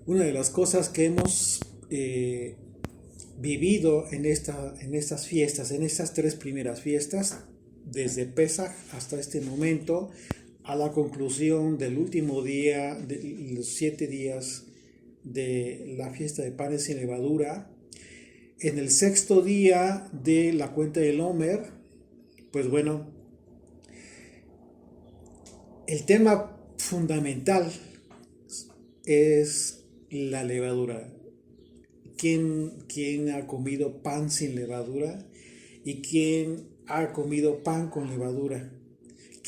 Una de las cosas que hemos vivido en estas fiestas, en estas tres primeras fiestas, desde Pesaj hasta este momento, a la conclusión del último día, de los 7 días de la fiesta de panes sin levadura, en el sexto día de la cuenta del Homer, pues bueno, el tema fundamental es la levadura. ¿Quién ha comido pan sin levadura? ¿Y quién ha comido pan con levadura?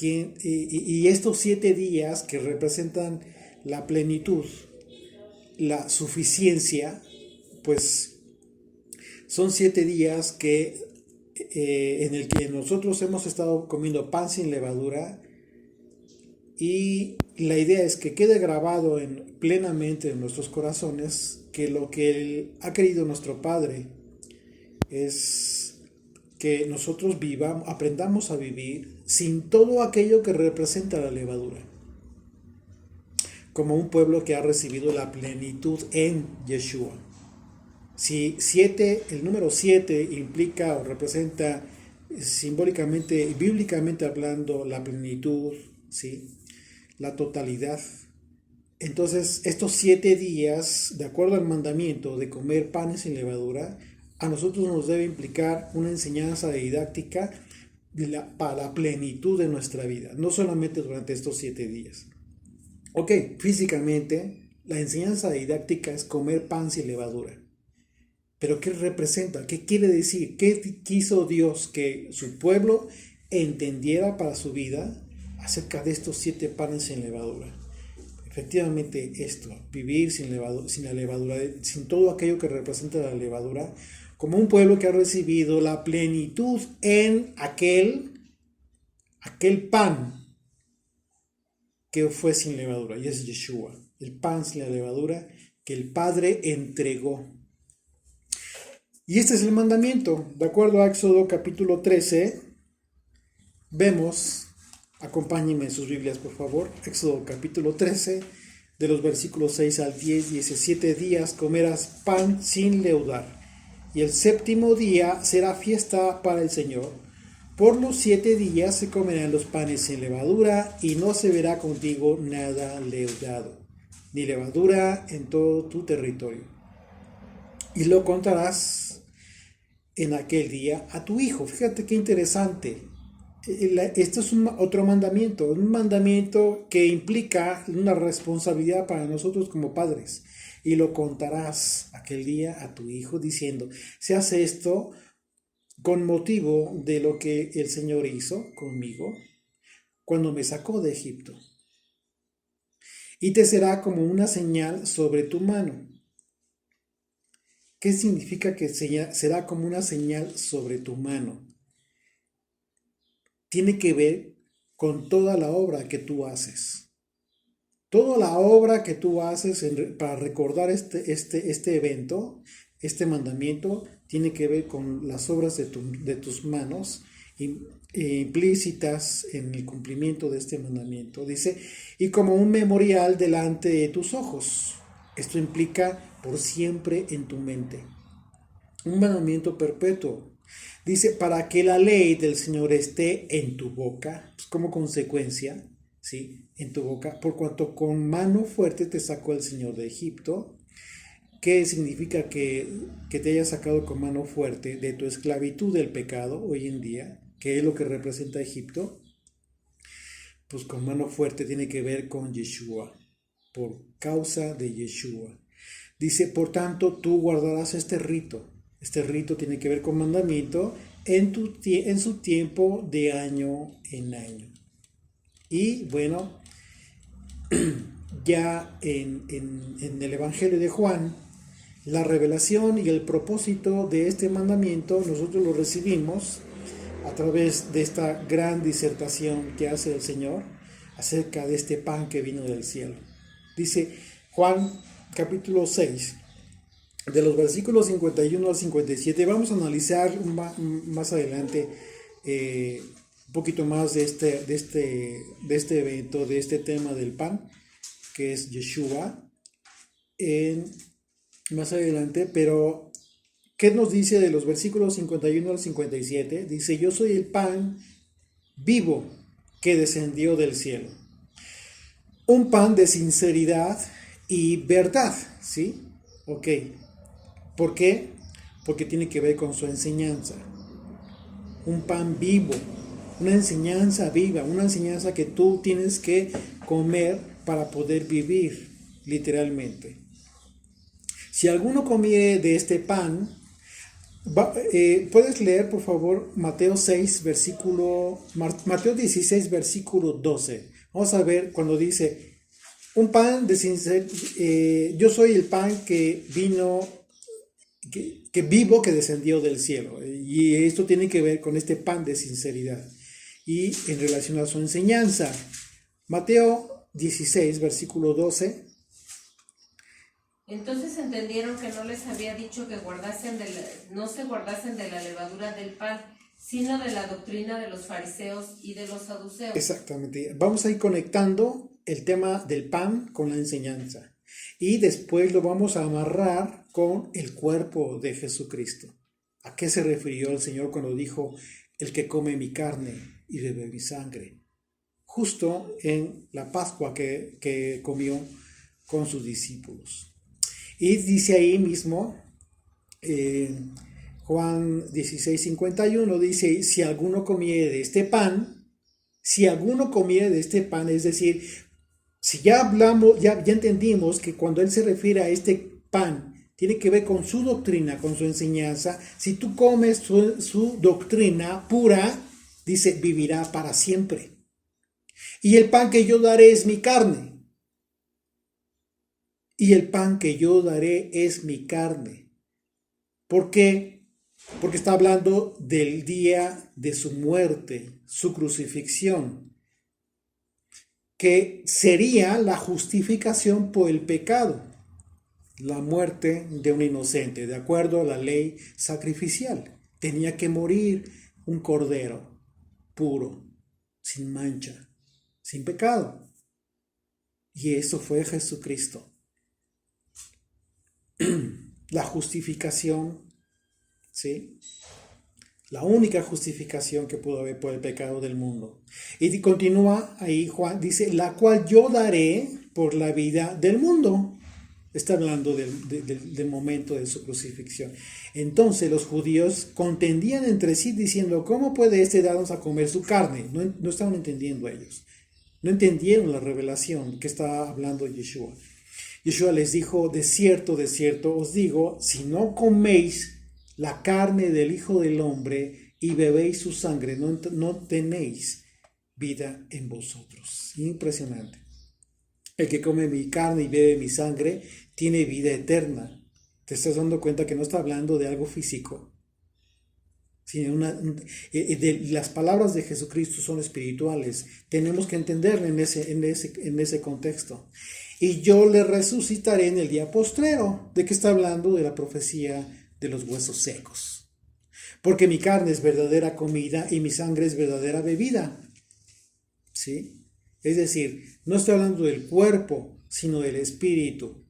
Y estos 7 días que representan la plenitud, la suficiencia, pues son 7 días en el que nosotros hemos estado comiendo pan sin levadura, y la idea es que quede grabado plenamente en nuestros corazones que lo que Él ha querido nuestro Padre es que nosotros aprendamos a vivir sin todo aquello que representa la levadura, como un pueblo que ha recibido la plenitud en Yeshua. Si el número 7 implica o representa simbólicamente y bíblicamente hablando la plenitud, ¿sí?, la totalidad. Entonces, estos 7 días, de acuerdo al mandamiento de comer panes sin levadura, a nosotros nos debe implicar una enseñanza didáctica para la plenitud de nuestra vida, no solamente durante estos 7 días. Ok, físicamente, la enseñanza didáctica es comer pan sin levadura. Pero ¿qué representa? ¿Qué quiere decir? ¿Qué quiso Dios que su pueblo entendiera para su vida acerca de estos 7 panes sin levadura? Efectivamente esto, vivir sin la levadura, sin todo aquello que representa la levadura, como un pueblo que ha recibido la plenitud en aquel pan que fue sin levadura, y es Yeshua, el pan sin la levadura que el Padre entregó. Y este es el mandamiento. De acuerdo a Éxodo capítulo 13, vemos, acompáñenme en sus Biblias por favor, Éxodo capítulo 13, de los versículos 6 al 10, dice: 7 días comerás pan sin leudar, y el séptimo día será fiesta para el Señor. Por los 7 días se comerán los panes sin levadura, y no se verá contigo nada leudado, ni levadura en todo tu territorio. Y lo contarás en aquel día a tu hijo. Fíjate qué interesante. Esto es otro mandamiento, un mandamiento que implica una responsabilidad para nosotros como padres. Y lo contarás aquel día a tu hijo, diciendo: se hace esto con motivo de lo que el Señor hizo conmigo cuando me sacó de Egipto. Y te será como una señal sobre tu mano. ¿Qué significa que será como una señal sobre tu mano? Tiene que ver con toda la obra que tú haces. Toda la obra que tú haces para recordar este evento, este mandamiento, tiene que ver con las obras de tus manos implícitas en el cumplimiento de este mandamiento. Dice: y como un memorial delante de tus ojos. Esto implica por siempre en tu mente. Un mandamiento perpetuo. Dice: para que la ley del Señor esté en tu boca, pues como consecuencia, ¿sí?, en tu boca, por cuanto con mano fuerte te sacó el Señor de Egipto. ¿Qué significa que te haya sacado con mano fuerte de tu esclavitud del pecado hoy en día? ¿Qué es lo que representa Egipto? Pues con mano fuerte tiene que ver con Yeshua, por causa de Yeshua. Dice: por tanto, tú guardarás este rito. Este rito tiene que ver con mandamiento en su tiempo de año en año. Y bueno, ya en el Evangelio de Juan, la revelación y el propósito de este mandamiento nosotros lo recibimos a través de esta gran disertación que hace el Señor acerca de este pan que vino del cielo. Dice Juan capítulo 6, de los versículos 51 al 57. Vamos a analizar más adelante un poquito más de este evento, de este tema del pan, que es Yeshua. más adelante, pero ¿qué nos dice de los versículos 51 al 57? Dice, yo soy el pan vivo que descendió del cielo. Un pan de sinceridad y verdad, ¿sí? Ok. ¿Por qué? Porque tiene que ver con su enseñanza. Un pan vivo, una enseñanza viva, una enseñanza que tú tienes que comer para poder vivir, literalmente. Si alguno comiere de este pan, puedes leer por favor Mateo 16 versículo 12. Vamos a ver cuando dice, un pan de sinceridad, yo soy el pan que vino, que vivo, que descendió del cielo. Y esto tiene que ver con este pan de sinceridad y en relación a su enseñanza. Mateo 16 versículo 12. Entonces entendieron que no les había dicho que no se guardasen de la levadura del pan, sino de la doctrina de los fariseos y de los saduceos. Exactamente. Vamos a ir conectando el tema del pan con la enseñanza. Y después lo vamos a amarrar con el cuerpo de Jesucristo. ¿A qué se refirió el Señor cuando dijo, el que come mi carne y bebe mi sangre? Justo en la Pascua que comió con sus discípulos. Y dice ahí mismo, Juan 16:51, dice, si alguno comiere de este pan, es decir, si ya hablamos, ya entendimos que cuando él se refiere a este pan, tiene que ver con su doctrina, con su enseñanza. Si tú comes su doctrina pura, dice, vivirá para siempre. Y el pan que yo daré es mi carne. Y el pan que yo daré es mi carne. ¿Por qué? Porque está hablando del día de su muerte, su crucifixión, que sería la justificación por el pecado, la muerte de un inocente, de acuerdo a la ley sacrificial. Tenía que morir un cordero puro, sin mancha, sin pecado. Y eso fue Jesucristo. La justificación, ¿sí? La única justificación que pudo haber por el pecado del mundo. Y continúa ahí Juan, dice, la cual yo daré por la vida del mundo. Está hablando del momento de su crucifixión. Entonces los judíos contendían entre sí diciendo, ¿cómo puede este darnos a comer su carne? No estaban entendiendo ellos. No entendieron la revelación que estaba hablando Yeshua. Yeshua les dijo, de cierto os digo, si no coméis la carne del Hijo del Hombre y bebéis su sangre, no tenéis vida en vosotros. Impresionante. El que come mi carne y bebe mi sangre tiene vida eterna. Te estás dando cuenta que no está hablando de algo físico, sino las palabras de Jesucristo son espirituales. Tenemos que entenderlo en ese contexto. Y yo le resucitaré en el día postrero. ¿De qué está hablando? De la profecía de los huesos secos. Porque mi carne es verdadera comida y mi sangre es verdadera bebida. ¿Sí? Es decir, no está hablando del cuerpo, sino del espíritu.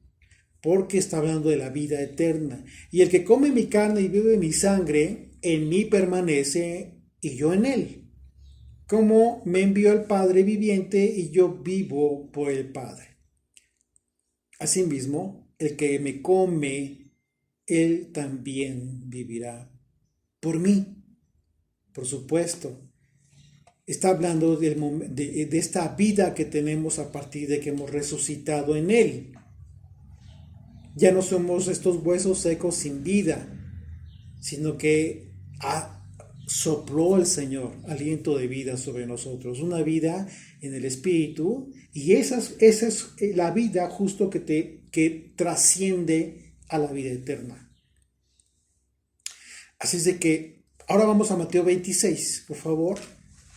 Porque está hablando de la vida eterna. Y el que come mi carne y bebe mi sangre, en mí permanece y yo en él. Como me envió el Padre viviente y yo vivo por el Padre. Asimismo, el que me come, él también vivirá por mí. Por supuesto, está hablando de esta vida que tenemos a partir de que hemos resucitado en él. Ya no somos estos huesos secos sin vida, sino que sopló el Señor aliento de vida sobre nosotros, una vida en el Espíritu, y esa es la vida justo que trasciende a la vida eterna. Así es de que ahora vamos a Mateo 26, por favor,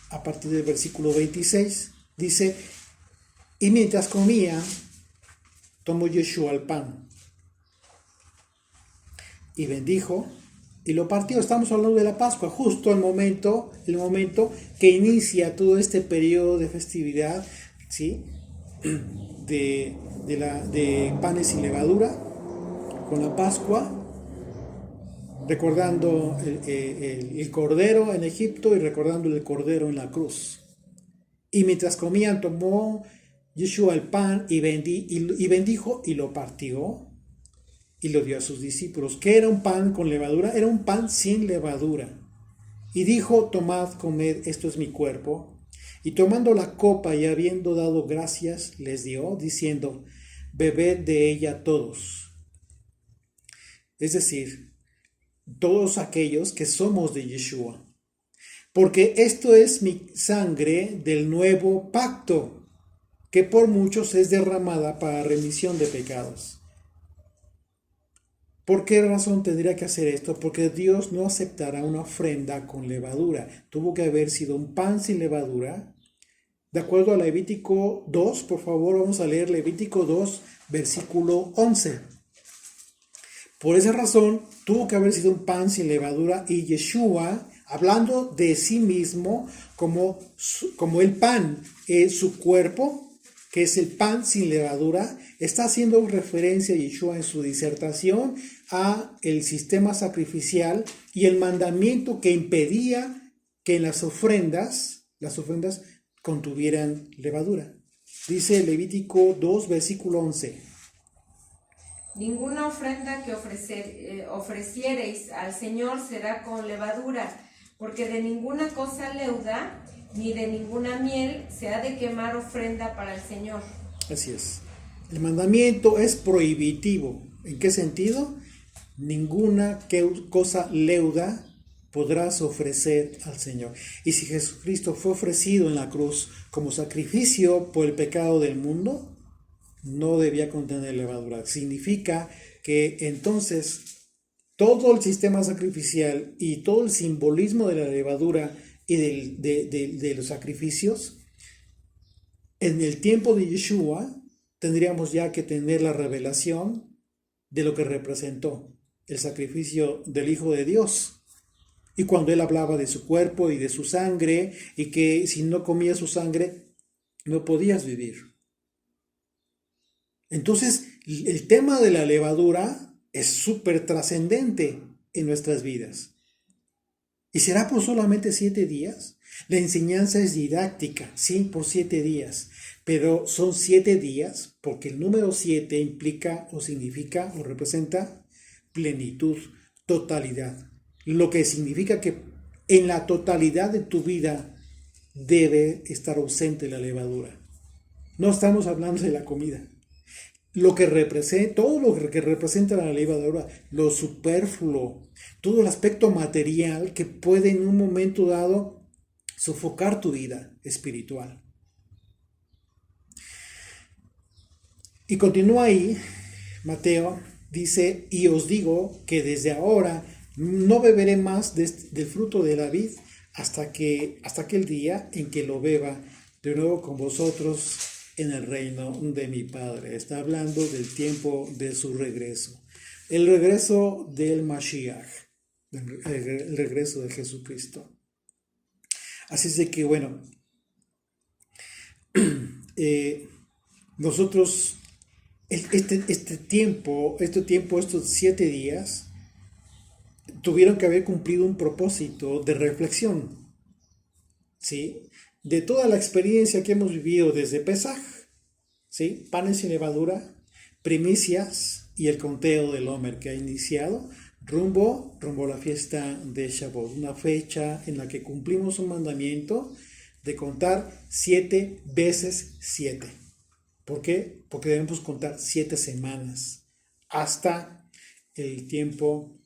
a partir del versículo 26, dice, y mientras comía, tomó Yeshua el pan, y bendijo, y lo partió. Estamos hablando de la Pascua, justo el momento que inicia todo este periodo de festividad, ¿sí? de de panes sin levadura, con la Pascua, recordando el cordero en Egipto y recordando el cordero en la cruz. Y mientras comían, tomó Yeshua el pan y bendijo y lo partió y lo dio a sus discípulos. ¿Qué era un pan con levadura? Era un pan sin levadura. Y dijo: tomad, comed, esto es mi cuerpo. Y tomando la copa y habiendo dado gracias, les dio, diciendo: bebed de ella todos. Es decir, todos aquellos que somos de Yeshua. Porque esto es mi sangre del nuevo pacto, que por muchos es derramada para remisión de pecados. ¿Por qué razón tendría que hacer esto? Porque Dios no aceptará una ofrenda con levadura. Tuvo que haber sido un pan sin levadura. De acuerdo a Levítico 2, por favor, vamos a leer Levítico 2, versículo 11. Por esa razón, tuvo que haber sido un pan sin levadura, y Yeshua, hablando de sí mismo como el pan es su cuerpo, que es el pan sin levadura, está haciendo referencia a Yeshua en su disertación a el sistema sacrificial y el mandamiento que impedía que las ofrendas contuvieran levadura. Dice Levítico 2, versículo 11. Ninguna ofrenda que ofreciereis al Señor será con levadura, porque de ninguna cosa leuda ni de ninguna miel se ha de quemar ofrenda para el Señor. Así es. El mandamiento es prohibitivo. ¿En qué sentido? Ninguna cosa leuda podrás ofrecer al Señor. Y si Jesucristo fue ofrecido en la cruz como sacrificio por el pecado del mundo, no debía contener levadura. Significa que entonces todo el sistema sacrificial y todo el simbolismo de la levadura y de los sacrificios, en el tiempo de Yeshua tendríamos ya que tener la revelación de lo que representó el sacrificio del Hijo de Dios. Y cuando él hablaba de su cuerpo y de su sangre, y que si no comías su sangre no podías vivir. Entonces, el tema de la levadura es súper trascendente en nuestras vidas. ¿Y será por solamente 7 días? La enseñanza es didáctica, sí, por 7 días. Pero son 7 días porque el número 7 implica o significa o representa plenitud, totalidad. Lo que significa que en la totalidad de tu vida debe estar ausente la levadura. No estamos hablando de la comida. Todo lo que representa la levadura, lo superfluo, todo el aspecto material que puede en un momento dado sofocar tu vida espiritual. Y continúa ahí, Mateo dice: y os digo que desde ahora no beberé más del fruto de la vid hasta aquel día en que lo beba de nuevo con vosotros en el reino de mi Padre. Está hablando del tiempo de su regreso. El regreso del Mashiach, el regreso de Jesucristo. Así es de que, bueno, nosotros, estos 7 días, tuvieron que haber cumplido un propósito de reflexión, ¿sí? De toda la experiencia que hemos vivido desde Pesaj, ¿sí? Panes sin levadura, primicias y el conteo del Omer que ha iniciado rumbo a la fiesta de Shavuot, una fecha en la que cumplimos un mandamiento de contar 7 veces 7. ¿Por qué? Porque debemos contar 7 semanas hasta el tiempo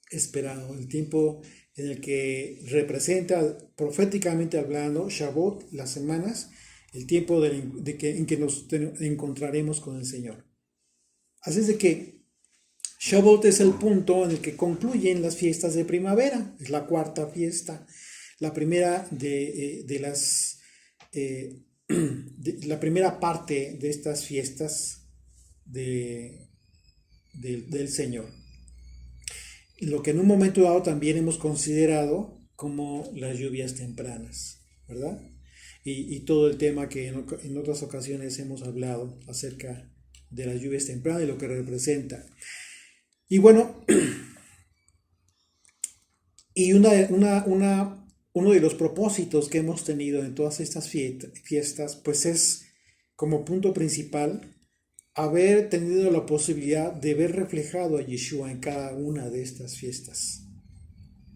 esperado, el tiempo en el que representa, proféticamente hablando, Shavuot, las semanas, el tiempo en que nos encontraremos con el Señor. Así es de que Shavuot es el punto en el que concluyen las fiestas de primavera, es la 4ª fiesta, la primera la primera parte de estas fiestas del Señor. Lo que en un momento dado también hemos considerado como las lluvias tempranas, ¿verdad? Y todo el tema que en otras ocasiones hemos hablado acerca de las lluvias tempranas y lo que representa. Y bueno, y uno de los propósitos que hemos tenido en todas estas fiestas, pues es como punto principal haber tenido la posibilidad de ver reflejado a Yeshua en cada una de estas fiestas.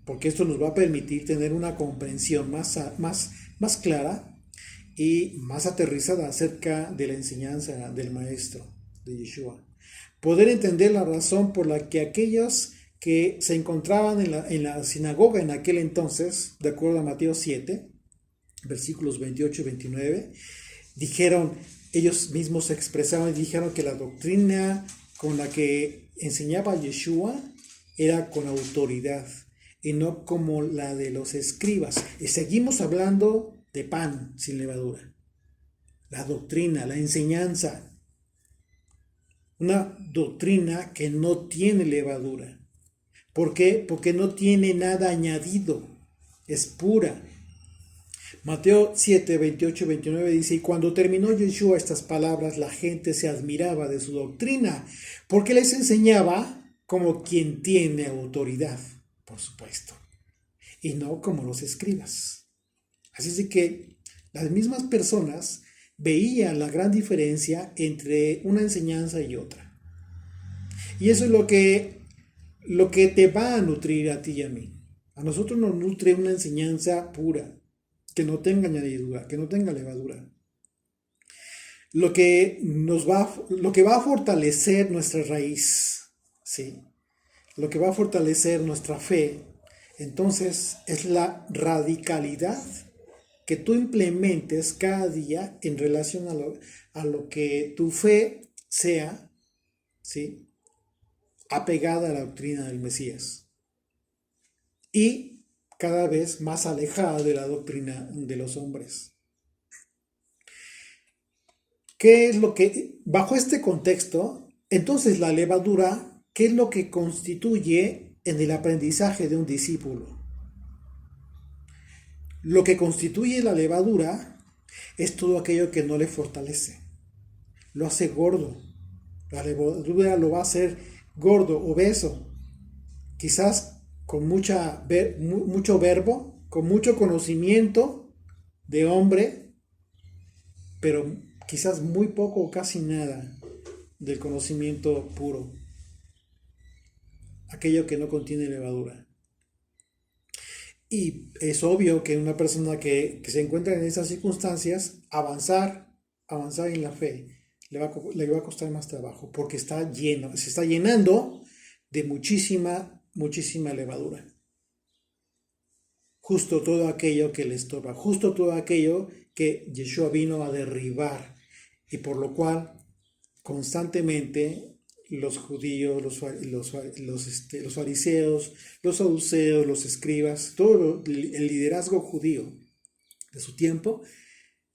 Porque esto nos va a permitir tener una comprensión más clara y más aterrizada acerca de la enseñanza del Maestro, de Yeshua. Poder entender la razón por la que aquellos que se encontraban en la sinagoga en aquel entonces, de acuerdo a Mateo 7, versículos 28 y 29, ellos mismos se expresaron y dijeron que la doctrina con la que enseñaba Yeshua era con autoridad y no como la de los escribas. Y seguimos hablando de pan sin levadura. La doctrina, la enseñanza. Una doctrina que no tiene levadura. ¿Por qué? Porque no tiene nada añadido. Es pura. Mateo 7, 28 y 29 dice: y cuando terminó Yeshua estas palabras, la gente se admiraba de su doctrina, porque les enseñaba como quien tiene autoridad, por supuesto, y no como los escribas. Así es de que las mismas personas veían la gran diferencia entre una enseñanza y otra. Y eso es lo que te va a nutrir a ti y a mí. A nosotros nos nutre una enseñanza pura, que no tenga añadidura, que no tenga levadura. Lo que va a fortalecer nuestra raíz, ¿sí? Lo que va a fortalecer nuestra fe, entonces, es la radicalidad que tú implementes cada día en relación a lo que tu fe sea, ¿sí?, apegada a la doctrina del Mesías. Y cada vez más alejada de la doctrina de los hombres. ¿Qué es lo que, bajo este contexto, entonces la levadura, qué es lo que constituye en el aprendizaje de un discípulo? Lo que constituye la levadura es todo aquello que no le fortalece. Lo hace gordo. La levadura lo va a hacer gordo, obeso. Quizás con mucho verbo, con mucho conocimiento de hombre, pero quizás muy poco o casi nada del conocimiento puro, aquello que no contiene levadura. Y es obvio que una persona que se encuentra en esas circunstancias, avanzar en la fe, le va a costar más trabajo, porque se está llenando de muchísima levadura. Justo todo aquello que le estorba, justo todo aquello que Yeshua vino a derribar, y por lo cual constantemente los judíos, los fariseos, los saduceos, los escribas, todo el liderazgo judío de su tiempo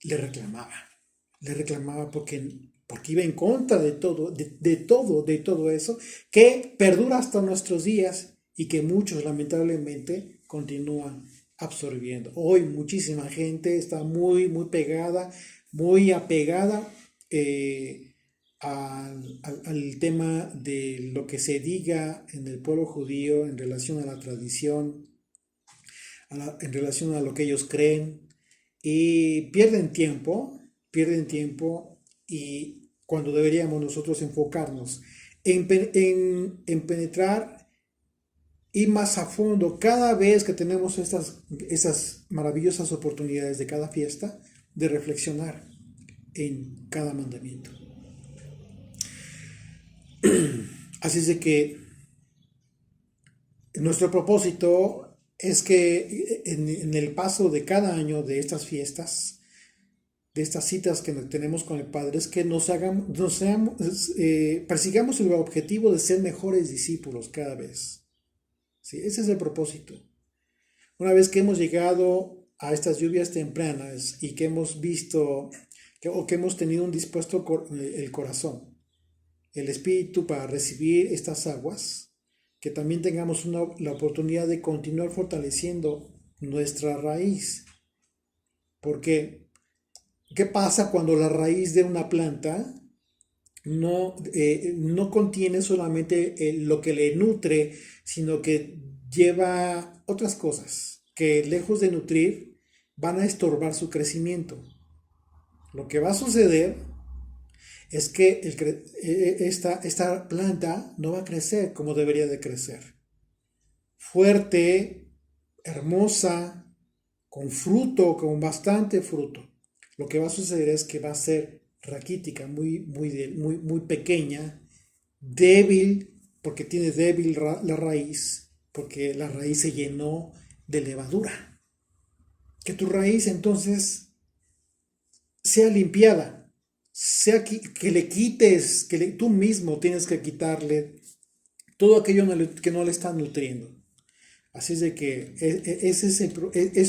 le reclamaba porque iba en contra de todo eso que perdura hasta nuestros días y que muchos lamentablemente continúan absorbiendo. Hoy muchísima gente está muy pegada, muy apegada al tema de lo que se diga en el pueblo judío en relación a la tradición, en relación a lo que ellos creen, y pierden tiempo y cuando deberíamos nosotros enfocarnos en penetrar y más a fondo cada vez que tenemos esas maravillosas oportunidades de cada fiesta, de reflexionar en cada mandamiento. Así es de que nuestro propósito es que en el paso de cada año de estas fiestas, de estas citas que tenemos con el Padre, es que persigamos el objetivo de ser mejores discípulos cada vez. ¿Sí? Ese es el propósito. Una vez que hemos llegado a estas lluvias tempranas y que hemos visto o que hemos tenido un dispuesto el corazón, el espíritu para recibir estas aguas, que también tengamos la oportunidad de continuar fortaleciendo nuestra raíz. Porque, ¿qué pasa cuando la raíz de una planta no contiene solamente lo que le nutre, sino que lleva otras cosas que lejos de nutrir van a estorbar su crecimiento. Lo que va a suceder es que esta planta no va a crecer como debería de crecer. Fuerte, hermosa, con fruto, con bastante fruto. Lo que va a suceder es que va a ser raquítica, muy pequeña, débil, porque tiene débil la raíz, porque la raíz se llenó de levadura. Que tu raíz entonces sea limpiada, que le quites, tú mismo tienes que quitarle todo aquello que no le está nutriendo. Así es de que eso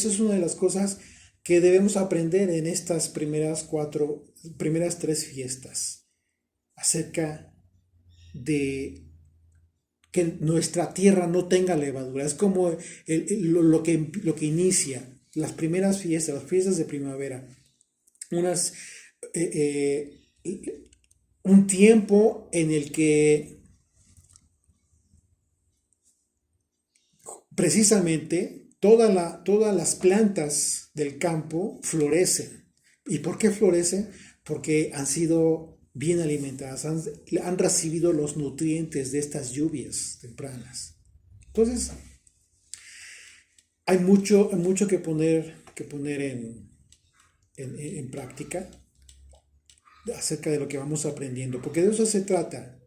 es una de las cosas que debemos aprender en estas primeras tres fiestas, acerca de que nuestra tierra no tenga levadura. Es como lo que inicia las primeras fiestas, las fiestas de primavera. Un tiempo en el que precisamente todas las plantas del campo florecen. ¿Y por qué florecen? Porque han sido bien alimentadas, han recibido los nutrientes de estas lluvias tempranas. Entonces, hay mucho que poner en práctica acerca de lo que vamos aprendiendo, porque de eso se trata.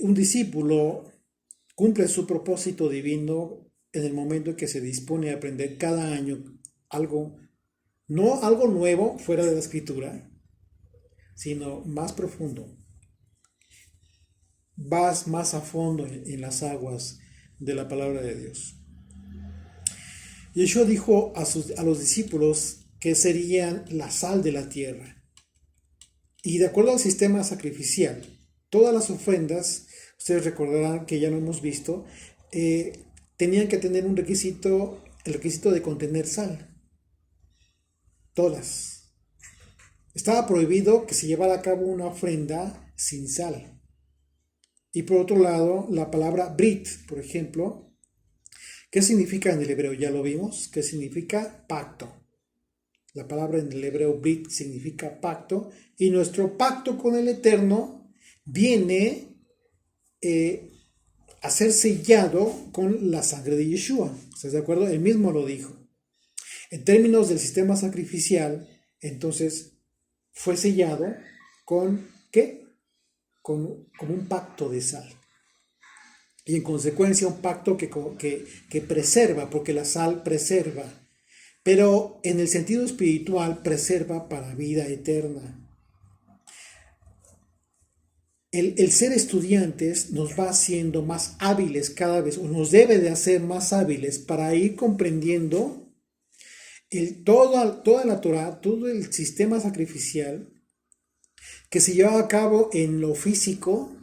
Un discípulo cumple su propósito divino en el momento en que se dispone a aprender cada año algo, no algo nuevo fuera de la escritura, sino más profundo. Vas más a fondo en las aguas de la palabra de Dios. Yeshua dijo a los discípulos que serían la sal de la tierra. Y de acuerdo al sistema sacrificial, todas las ofrendas, ustedes recordarán que ya lo hemos visto, tenían que tener el requisito de contener sal. Todas. Estaba prohibido que se llevara a cabo una ofrenda sin sal. Y por otro lado, la palabra brit, por ejemplo, ¿qué significa en el hebreo? Ya lo vimos, ¿qué significa? Pacto. La palabra en el hebreo brit significa pacto, y nuestro pacto con el Eterno viene a ser sellado con la sangre de Yeshua. ¿Estás de acuerdo? Él mismo lo dijo. En términos del sistema sacrificial, entonces fue sellado con ¿qué? Con un pacto de sal. Y en consecuencia un pacto que preserva, porque la sal preserva. Pero en el sentido espiritual preserva para vida eterna. El ser estudiantes nos va haciendo más hábiles cada vez, o nos debe de hacer más hábiles para ir comprendiendo toda la Torah, todo el sistema sacrificial que se lleva a cabo en lo físico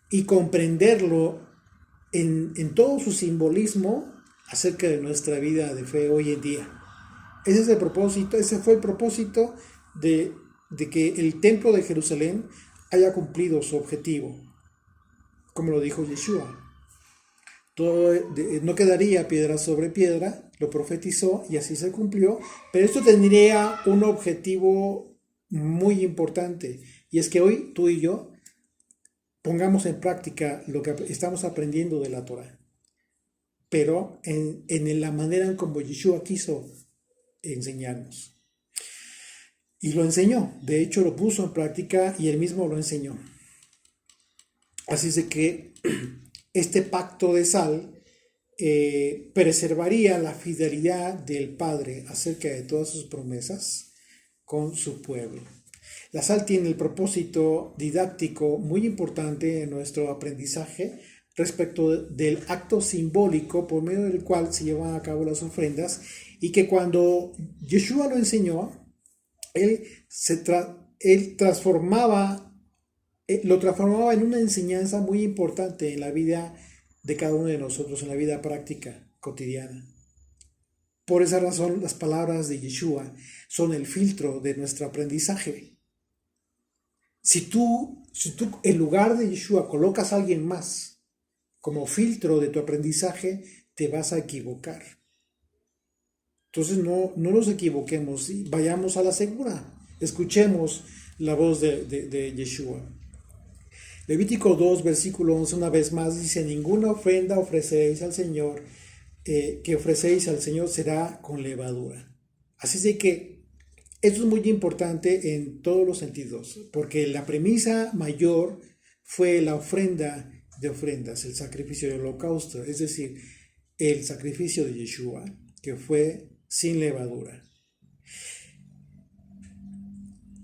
y comprenderlo en todo su simbolismo acerca de nuestra vida de fe hoy en día. Ese fue el propósito de que el templo de Jerusalén haya cumplido su objetivo, como lo dijo Yeshua. No quedaría piedra sobre piedra, lo profetizó y así se cumplió, pero esto tendría un objetivo muy importante, y es que hoy tú y yo pongamos en práctica lo que estamos aprendiendo de la Torah, pero en la manera en como Yeshua quiso enseñarnos. Y lo enseñó, de hecho lo puso en práctica y él mismo lo enseñó. Así es de que este pacto de sal preservaría la fidelidad del Padre acerca de todas sus promesas con su pueblo. La sal tiene el propósito didáctico muy importante en nuestro aprendizaje respecto del acto simbólico por medio del cual se llevan a cabo las ofrendas, y que cuando Yeshua lo enseñó, él lo transformaba en una enseñanza muy importante en la vida de cada uno de nosotros, en la vida práctica cotidiana. Por esa razón, las palabras de Yeshua son el filtro de nuestro aprendizaje. Si tú en lugar de Yeshua colocas a alguien más como filtro de tu aprendizaje, te vas a equivocar. Entonces no nos equivoquemos y vayamos a la segura. Escuchemos la voz de Yeshua. Levítico 2, versículo 11, una vez más dice: ninguna ofrenda ofreceréis al Señor, que ofrecéis al Señor será con levadura. Así de que esto es muy importante en todos los sentidos, porque la premisa mayor fue la ofrenda de ofrendas, el sacrificio del holocausto, es decir, el sacrificio de Yeshua, que fue sin levadura.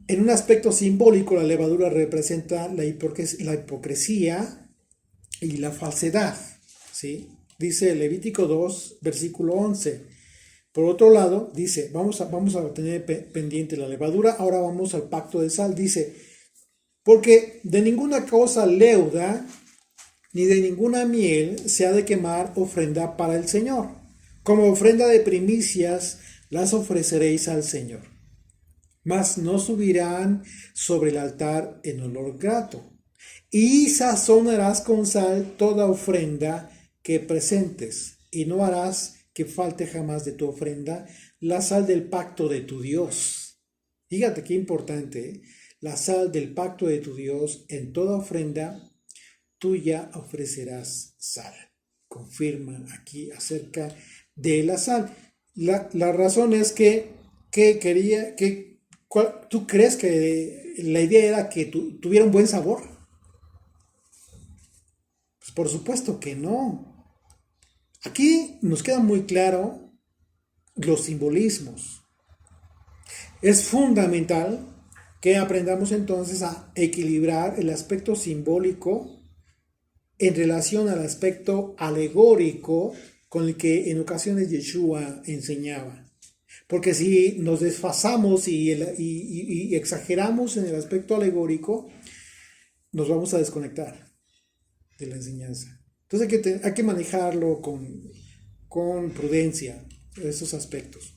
En un aspecto simbólico, la levadura representa la hipocresía y la falsedad, ¿sí? Dice Levítico 2, versículo 11. Por otro lado, dice, vamos a tener pendiente la levadura. Ahora vamos al pacto de sal. Dice, porque de ninguna cosa leuda ni de ninguna miel se ha de quemar ofrenda para el Señor. Como ofrenda de primicias las ofreceréis al Señor. Mas no subirán sobre el altar en olor grato. Y sazonarás con sal toda ofrenda que presentes, y no harás que falte jamás de tu ofrenda la sal del pacto de tu Dios. Fíjate qué importante, ¿eh? La sal del pacto de tu Dios, en toda ofrenda tuya ofrecerás sal. Confirma aquí acerca de la sal. La razón es que ¿tú crees que la idea era que tuviera un buen sabor? Pues por supuesto que no. Aquí nos queda muy claro los simbolismos. Es fundamental que aprendamos entonces a equilibrar el aspecto simbólico en relación al aspecto alegórico con el que en ocasiones Yeshua enseñaba. Porque si nos desfasamos y exageramos en el aspecto alegórico, nos vamos a desconectar de la enseñanza. Entonces hay que manejarlo con prudencia, esos aspectos.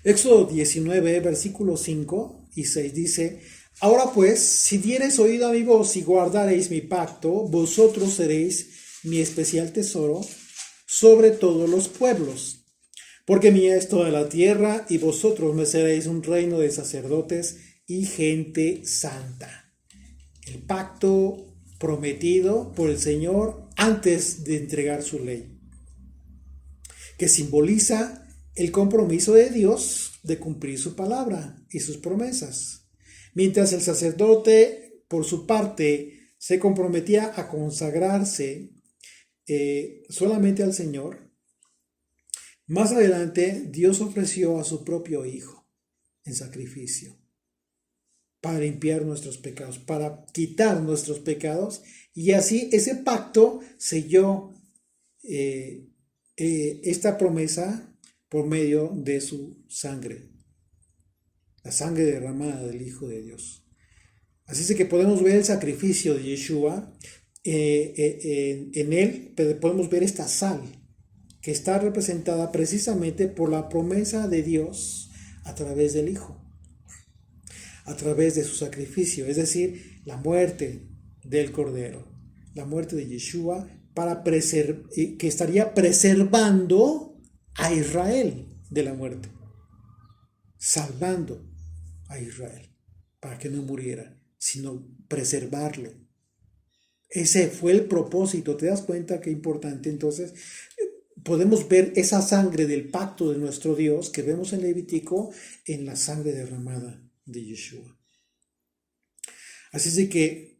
Éxodo 19, versículos 5 y 6 dice: ahora pues, si diereis oído a mi voz y guardareis mi pacto, vosotros seréis mi especial tesoro sobre todos los pueblos. Porque mía es toda la tierra, y vosotros me seréis un reino de sacerdotes y gente santa. El pacto prometido por el Señor antes de entregar su ley, que simboliza el compromiso de Dios de cumplir su palabra y sus promesas. Mientras el sacerdote, por su parte, se comprometía a consagrarse solamente al Señor, más adelante Dios ofreció a su propio Hijo en sacrificio para limpiar nuestros pecados, para quitar nuestros pecados, y así ese pacto selló esta promesa por medio de su sangre, la sangre derramada del Hijo de Dios. Así es que podemos ver el sacrificio de Yeshua, en él podemos ver esta sal que está representada precisamente por la promesa de Dios a través del Hijo, a través de su sacrificio, es decir, la muerte del Cordero, la muerte de Yeshua, que estaría preservando a Israel de la muerte, salvando a Israel para que no muriera, sino preservarlo. Ese fue el propósito. ¿Te das cuenta qué importante? Entonces, podemos ver esa sangre del pacto de nuestro Dios que vemos en Levítico en la sangre derramada de Yeshua. Así es de que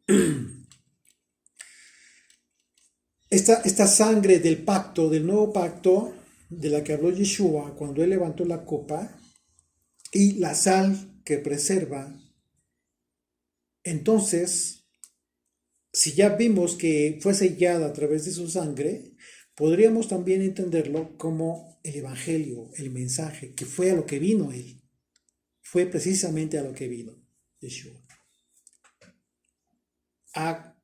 esta sangre del pacto, del nuevo pacto, de la que habló Yeshua cuando él levantó la copa, y la sal que preserva, entonces, si ya vimos que fue sellada a través de su sangre, podríamos también entenderlo como el evangelio, el mensaje, que fue a lo que vino él. Fue precisamente a lo que vino Yeshua. A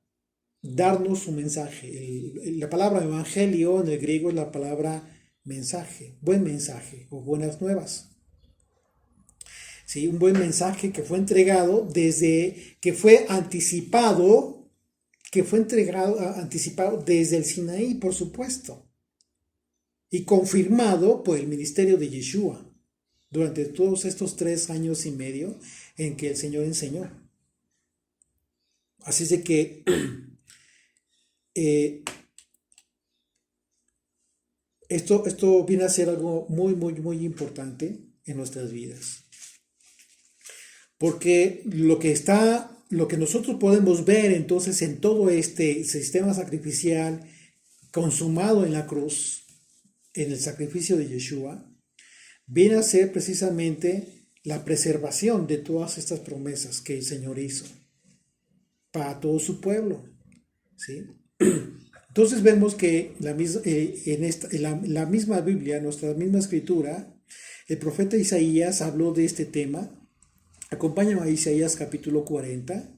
darnos su mensaje. La palabra evangelio en el griego es la palabra mensaje, buen mensaje o buenas nuevas. ¿sí? Un buen mensaje que fue entregado desde, que fue anticipado, anticipado desde el Sinaí, por supuesto, y confirmado por el ministerio de Yeshua durante todos estos 3 años y medio en que el Señor enseñó. Así es de que esto viene a ser algo muy, muy, muy importante en nuestras vidas. Porque lo que nosotros podemos ver entonces en todo este sistema sacrificial consumado en la cruz, en el sacrificio de Yeshua, viene a ser precisamente la preservación de todas estas promesas que el Señor hizo para todo su pueblo, ¿sí? Entonces vemos que en la misma Biblia, nuestra misma escritura, el profeta Isaías habló de este tema. Acompáñame a Isaías capítulo 40,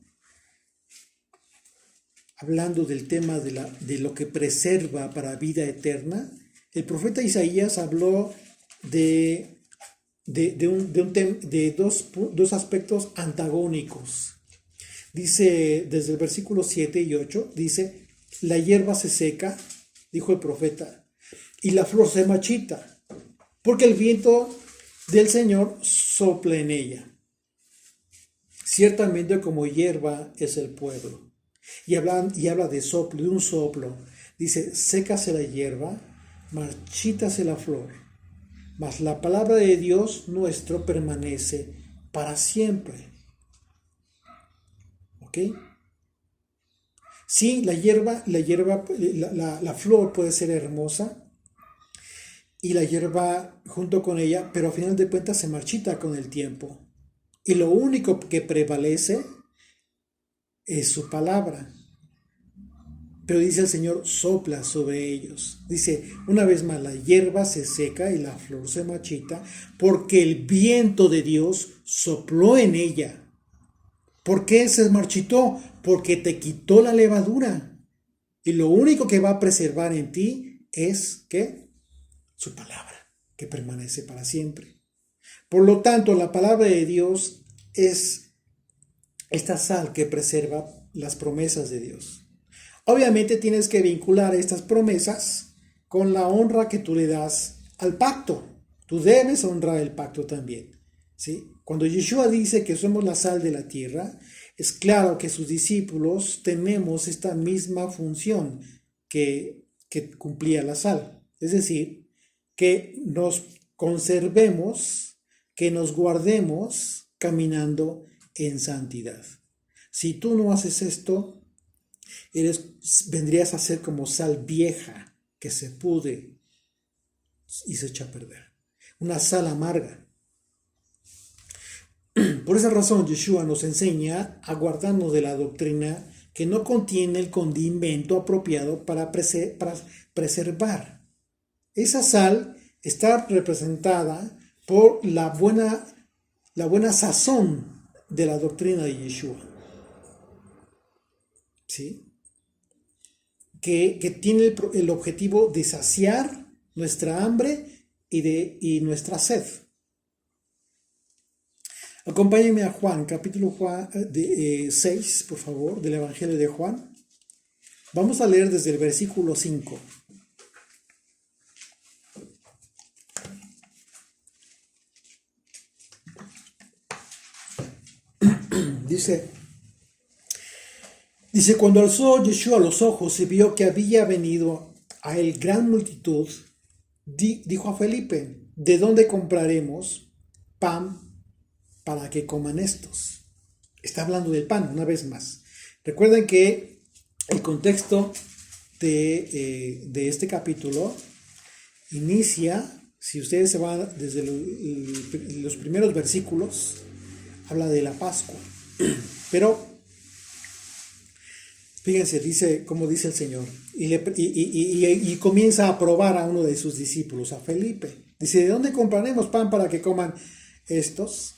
hablando del tema de lo que preserva para vida eterna. El profeta Isaías habló de dos aspectos antagónicos. Dice, desde el versículo 7 y 8, dice: la hierba se seca, dijo el profeta, y la flor se marchita, porque el viento del Señor sopla en ella. Ciertamente como hierba es el pueblo. Y habla de un soplo. Dice: sécase la hierba, marchítase la flor, mas la palabra de Dios nuestro permanece para siempre. ¿Ok? Sí, la flor puede ser hermosa y la hierba junto con ella, pero a final de cuentas se marchita con el tiempo. Y lo único que prevalece es su palabra. Pero dice el Señor, sopla sobre ellos. Dice, una vez más, la hierba se seca y la flor se marchita, porque el viento de Dios sopló en ella. ¿Por qué se marchitó? Porque te quitó la levadura. Y lo único que va a preservar en ti es, ¿qué? Su palabra, que permanece para siempre. Por lo tanto, la palabra de Dios es esta sal que preserva las promesas de Dios. Obviamente tienes que vincular estas promesas con la honra que tú le das al pacto. Tú debes honrar el pacto también, ¿sí? Cuando Yeshua dice que somos la sal de la tierra, es claro que sus discípulos tenemos esta misma función que cumplía la sal. Es decir, que nos conservemos, que nos guardemos caminando en santidad. Si tú no haces esto, vendrías a ser como sal vieja que se pudre y se echa a perder. Una sal amarga. Por esa razón, Yeshua nos enseña a guardarnos de la doctrina que no contiene el condimento apropiado para preservar. Esa sal está representada por la buena sazón de la doctrina de Yeshua, ¿sí? Que tiene el objetivo de saciar nuestra hambre y nuestra sed. Acompáñenme a Juan, capítulo 6, por favor, del Evangelio de Juan. Vamos a leer desde el versículo 5. Dice, cuando alzó Yeshua los ojos y vio que había venido a él gran multitud, dijo a Felipe, ¿de dónde compraremos pan para que coman estos? Está hablando del pan, una vez más. Recuerden que el contexto de este capítulo inicia, si ustedes se van desde los primeros versículos, habla de la Pascua. Pero fíjense, dice, como dice el Señor, y comienza a probar a uno de sus discípulos, a Felipe. Dice, ¿de dónde compraremos pan para que coman estos?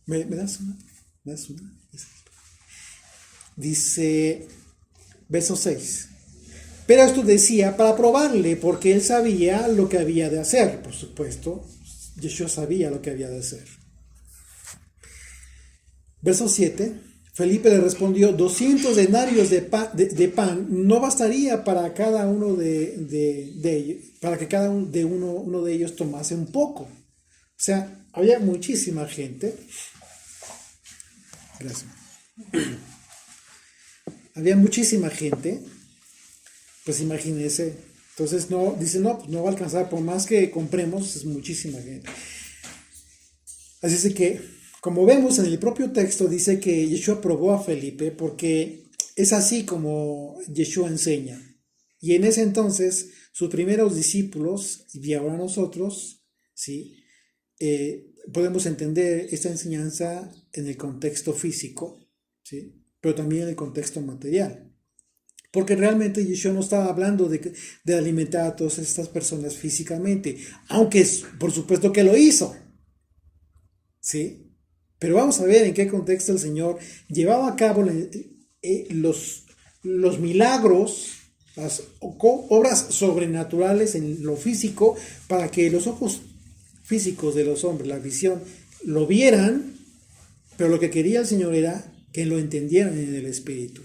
¿Me das una? Dice, verso 6. Pero esto decía para probarle, porque él sabía lo que había de hacer. Por supuesto, Yeshua sabía lo que había de hacer. Verso 7. Felipe le respondió: 200 denarios de pan no bastaría para cada uno de ellos, para que cada uno de ellos tomase un poco. O sea, había muchísima gente. Gracias. Había muchísima gente. Pues imagínense. Entonces dice, pues no va a alcanzar, por más que compremos, es muchísima gente. Así es que, como vemos en el propio texto, dice que Yeshua probó a Felipe porque es así como Yeshua enseña. Y en ese entonces, sus primeros discípulos, y ahora nosotros, ¿sí? Podemos entender esta enseñanza en el contexto físico, ¿sí? Pero también en el contexto material. Porque realmente Yeshua no estaba hablando de alimentar a todas estas personas físicamente, aunque por supuesto que lo hizo, ¿sí? Pero vamos a ver en qué contexto el Señor llevaba a cabo los milagros, las obras sobrenaturales en lo físico, para que los ojos físicos de los hombres, la visión, lo vieran, pero lo que quería el Señor era que lo entendieran en el Espíritu.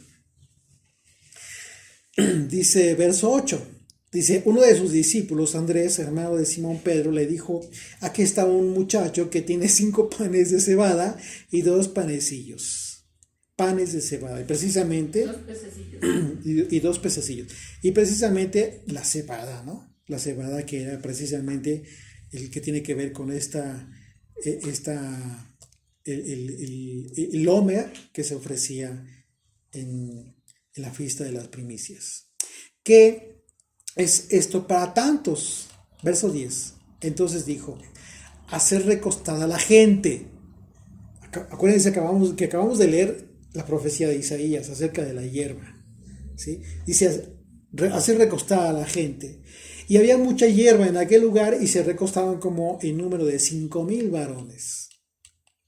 Dice verso 8, dice, uno de sus discípulos, Andrés, hermano de Simón Pedro, le dijo: aquí está un muchacho que tiene 5 panes de cebada y 2 panecillos. Panes de cebada, y precisamente... 2 pececillos. Y 2 pececillos. Y precisamente la cebada, ¿no? La cebada, que era precisamente el que tiene que ver con el homer que se ofrecía en la fiesta de las primicias. ¿Qué es esto para tantos? Verso 10. Entonces dijo: hacer recostada a la gente. Acuérdense que acabamos de leer la profecía de Isaías acerca de la hierba, ¿sí? Dice: hacer recostada a la gente. Y había mucha hierba en aquel lugar y se recostaban como en número de 5,000 varones.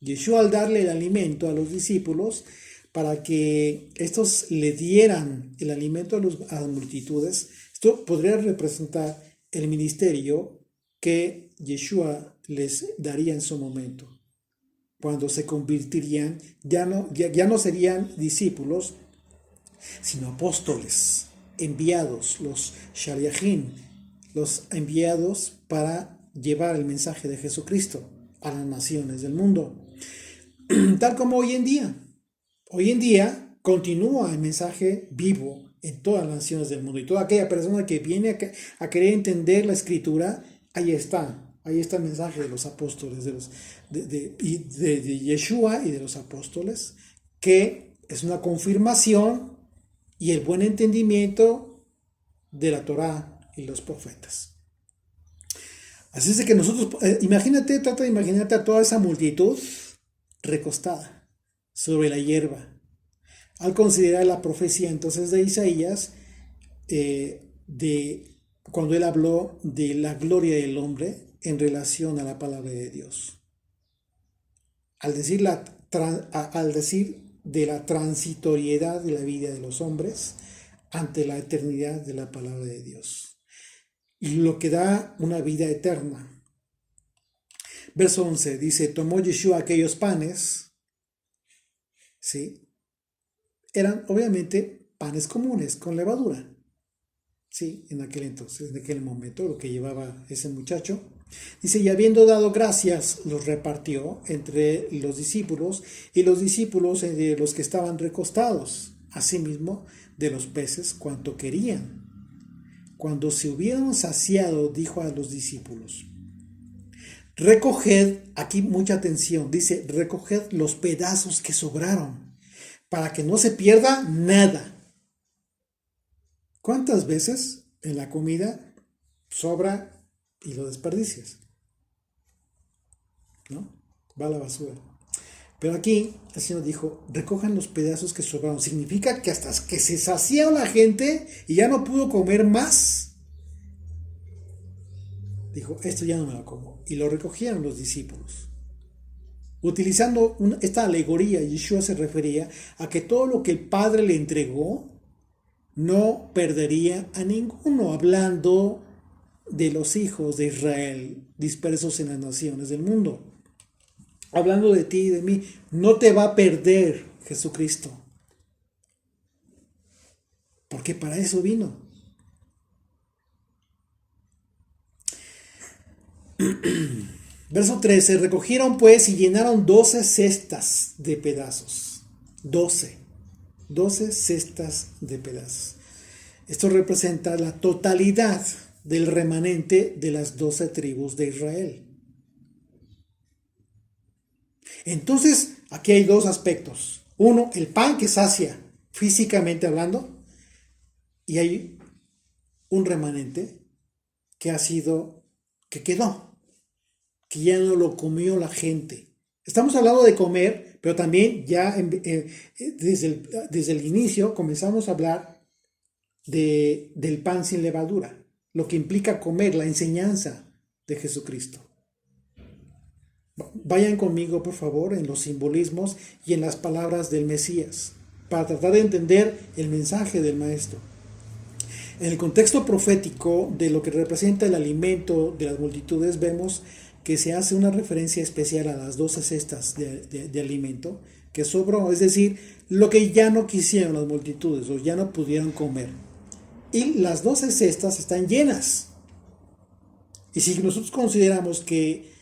Yeshua, al darle el alimento a los discípulos, para que estos le dieran el alimento a las multitudes, esto podría representar el ministerio que Yeshua les daría en su momento, cuando se convertirían, ya no serían discípulos, sino apóstoles, enviados, los shaliachim, los enviados para llevar el mensaje de Jesucristo a las naciones del mundo. Tal como hoy en día. Hoy en día continúa el mensaje vivo en todas las naciones del mundo, y toda aquella persona que viene a querer entender la Escritura, ahí está el mensaje de los apóstoles, de Yeshua y de los apóstoles, que es una confirmación y el buen entendimiento de la Torá y los profetas. Así es de que nosotros, trata de imaginarte a toda esa multitud recostada sobre la hierba, al considerar la profecía entonces de Isaías, cuando él habló de la gloria del hombre en relación a la palabra de Dios. Al decir de la transitoriedad de la vida de los hombres ante la eternidad de la palabra de Dios, y lo que da una vida eterna. Verso 11 dice: tomó Yeshua aquellos panes, ¿sí? Eran obviamente panes comunes con levadura, ¿sí? En aquel entonces, en aquel momento, lo que llevaba ese muchacho. Dice: y habiendo dado gracias, los repartió entre los discípulos, y los discípulos de los que estaban recostados, asimismo de los peces cuanto querían. Cuando se hubieron saciado, dijo a los discípulos: recoged, aquí mucha atención, dice: recoged los pedazos que sobraron, para que no se pierda nada. ¿Cuántas veces en la comida sobra y lo desperdicias? ¿No? Va a la basura. Pero aquí el Señor dijo: recojan los pedazos que sobraron. Significa que hasta que se sació la gente y ya no pudo comer más, dijo: esto ya no me lo como. Y lo recogieron los discípulos. Utilizando esta alegoría, Yeshua se refería a que todo lo que el Padre le entregó no perdería a ninguno, hablando de los hijos de Israel dispersos en las naciones del mundo. Hablando de ti y de mí, no te va a perder Jesucristo, porque para eso vino. Verso 13, recogieron pues y llenaron 12 cestas de pedazos. 12 cestas de pedazos. Esto representa la totalidad del remanente de las 12 tribus de Israel. Entonces, aquí hay dos aspectos. Uno, el pan que sacia, físicamente hablando, y hay un remanente que quedó, que ya no lo comió la gente. Estamos hablando de comer, pero también ya desde el inicio comenzamos a hablar del pan sin levadura, lo que implica comer, la enseñanza de Jesucristo. Vayan conmigo, por favor, en los simbolismos y en las palabras del Mesías, para tratar de entender el mensaje del Maestro. En el contexto profético de lo que representa el alimento de las multitudes, vemos que se hace una referencia especial a las 12 cestas de alimento que sobró, es decir, lo que ya no quisieron las multitudes o ya no pudieron comer. Y las 12 cestas están llenas. Y si nosotros consideramos que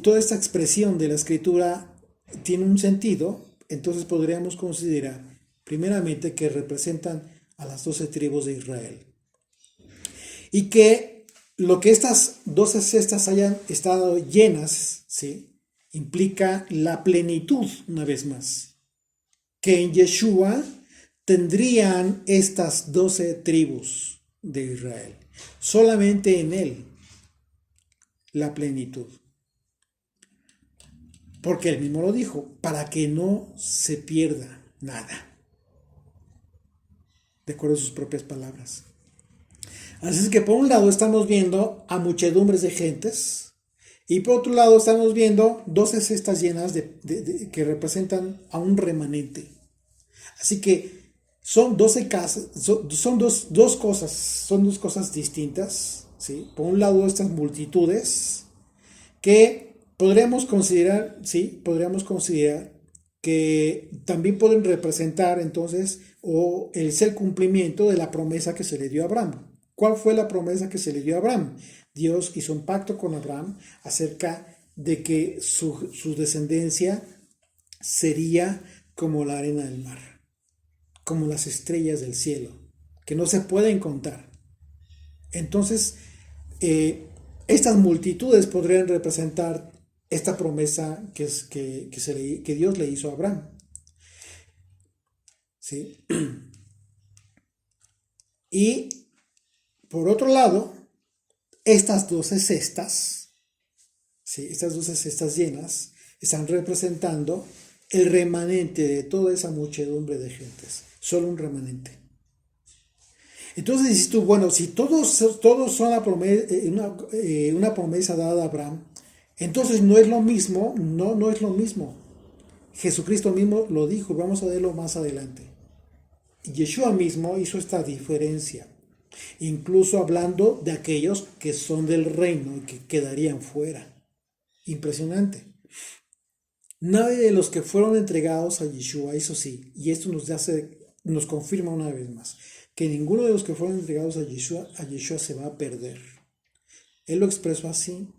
toda esta expresión de la escritura tiene un sentido, entonces podríamos considerar primeramente que representan a las 12 tribus de Israel. Y que lo que estas 12 cestas hayan estado llenas, ¿sí?, implica la plenitud, una vez más. Que en Yeshua tendrían estas 12 tribus de Israel. Solamente en Él la plenitud. Porque Él mismo lo dijo, para que no se pierda nada. De acuerdo a sus propias palabras. Así es que por un lado estamos viendo a muchedumbres de gentes y por otro lado estamos viendo 12 cestas llenas que representan a un remanente. Así que son 12 casas, son dos cosas distintas, ¿sí? Por un lado estas multitudes que podríamos considerar que también pueden representar entonces o es el cumplimiento de la promesa que se le dio a Abraham. ¿Cuál fue la promesa que se le dio a Abraham? Dios hizo un pacto con Abraham acerca de que su descendencia sería como la arena del mar, como las estrellas del cielo, que no se pueden contar. Entonces, estas multitudes podrían representar esta promesa que Dios le hizo a Abraham. ¿Sí? Y por otro lado, estas 12 cestas, ¿sí?, estas 12 cestas llenas, están representando el remanente de toda esa muchedumbre de gentes. Solo un remanente. Entonces dices tú, bueno, si todos son una promesa dada a Abraham, entonces no es lo mismo, no es lo mismo. Jesucristo mismo lo dijo, vamos a verlo más adelante. Yeshua mismo hizo esta diferencia, incluso hablando de aquellos que son del reino y que quedarían fuera. Impresionante. Nadie de los que fueron entregados a Yeshua, eso sí, y esto nos confirma una vez más, que ninguno de los que fueron entregados a Yeshua se va a perder. Él lo expresó así,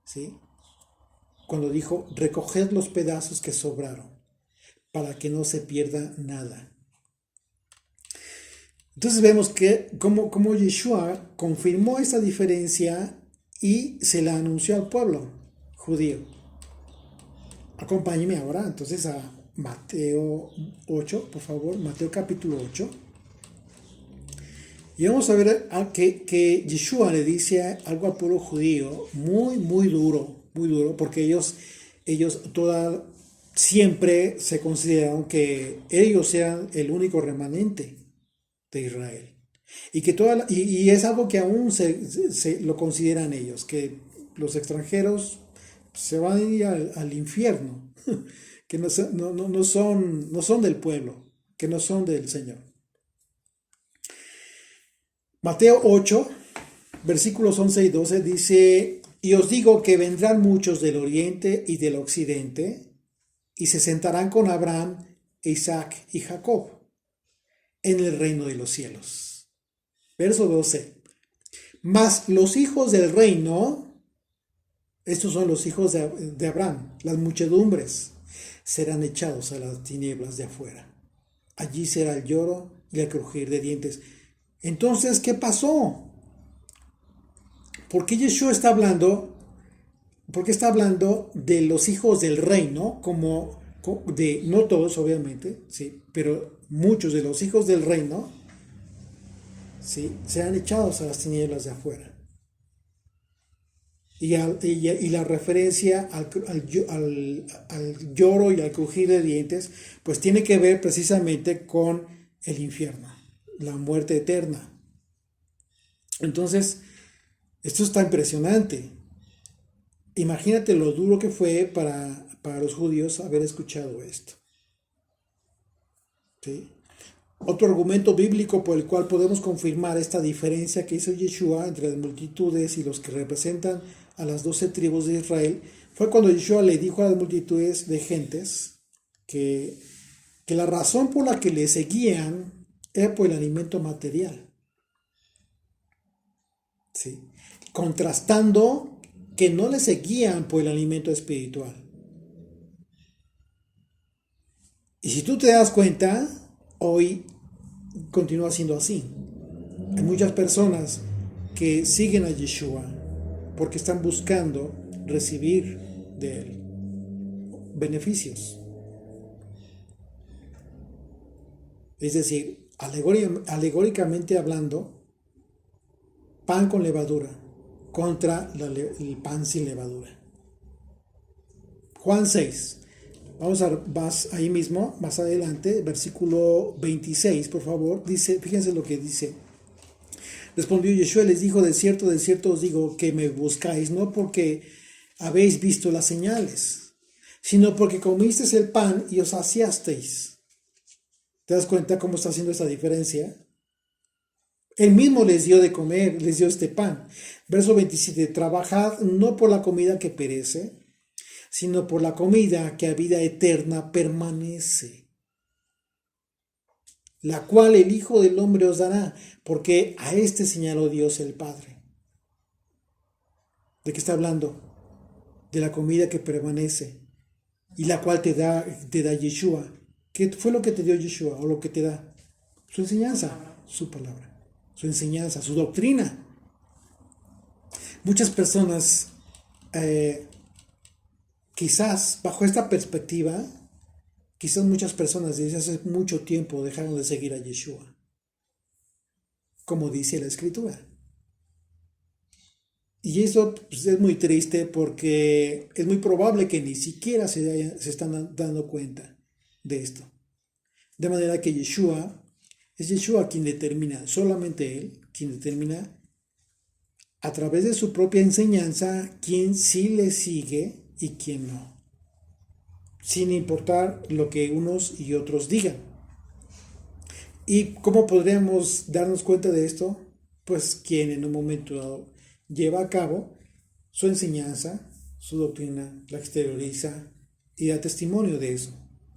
¿sí?, cuando dijo, recoged los pedazos que sobraron, para que no se pierda nada. Entonces vemos que como Yeshua confirmó esa diferencia y se la anunció al pueblo judío. Acompáñeme ahora entonces a Mateo 8, por favor, Mateo capítulo 8. Y vamos a ver que Yeshua le dice algo al pueblo judío muy duro, porque ellos siempre se consideraron que ellos eran el único remanente de Israel. Y es algo que aún se lo consideran ellos, que los extranjeros se van a ir al infierno, que no son del pueblo, que no son del Señor. Mateo 8, versículos 11 y 12 dice, y os digo que vendrán muchos del oriente y del occidente, y se sentarán con Abraham, Isaac y Jacob en el reino de los cielos. Verso 12. Mas los hijos del reino, estos son los hijos de Abraham, las muchedumbres, serán echados a las tinieblas de afuera. Allí será el lloro y el crujir de dientes. Entonces, ¿qué pasó? ¿Por qué Yeshua está hablando? Porque está hablando de los hijos del reino, como de, no todos obviamente, ¿sí? Pero muchos de los hijos del reino, ¿sí? Serán echados a las tinieblas de afuera. Y la referencia al lloro y al crujir de dientes, pues tiene que ver precisamente con el infierno, la muerte eterna. Entonces, esto está impresionante. Imagínate lo duro que fue para los judíos haber escuchado esto. ¿Sí? Otro argumento bíblico por el cual podemos confirmar esta diferencia que hizo Yeshua entre las multitudes y los que representan a las 12 tribus de Israel fue cuando Yeshua le dijo a las multitudes de gentes que la razón por la que le seguían era por el alimento material. ¿Sí? Contrastando que no le seguían por el alimento espiritual. Y si tú te das cuenta, hoy continúa siendo así. Hay muchas personas que siguen a Yeshua porque están buscando recibir de él beneficios. Es decir, alegóricamente hablando, pan con levadura contra el pan sin levadura. Juan 6. Vamos a vas ahí mismo, más adelante, versículo 26, por favor. Dice, fíjense lo que dice. Respondió Yeshua y les dijo, de cierto os digo que me buscáis, no porque habéis visto las señales, sino porque comisteis el pan y os saciasteis. ¿Te das cuenta cómo está haciendo esta diferencia? Él mismo les dio de comer, les dio este pan. Verso 27, trabajad no por la comida que perece, sino por la comida que a vida eterna permanece, la cual el Hijo del Hombre os dará, porque a este señaló Dios el Padre. ¿De qué está hablando? De la comida que permanece y la cual te da Yeshua. ¿Qué fue lo que te dio Yeshua o lo que te da? Su enseñanza, su palabra, su enseñanza, su doctrina. Muchas personas, quizás bajo esta perspectiva, quizás muchas personas desde hace mucho tiempo dejaron de seguir a Yeshua, como dice la Escritura. Y eso pues, es muy triste porque es muy probable que ni siquiera se están dando cuenta de esto. De manera que es Yeshua quien determina, solamente Él, quien determina a través de su propia enseñanza quién sí le sigue y quién no, sin importar lo que unos y otros digan. ¿Y cómo podríamos darnos cuenta de esto? Pues quien en un momento dado lleva a cabo su enseñanza, su doctrina, la exterioriza y da testimonio de eso.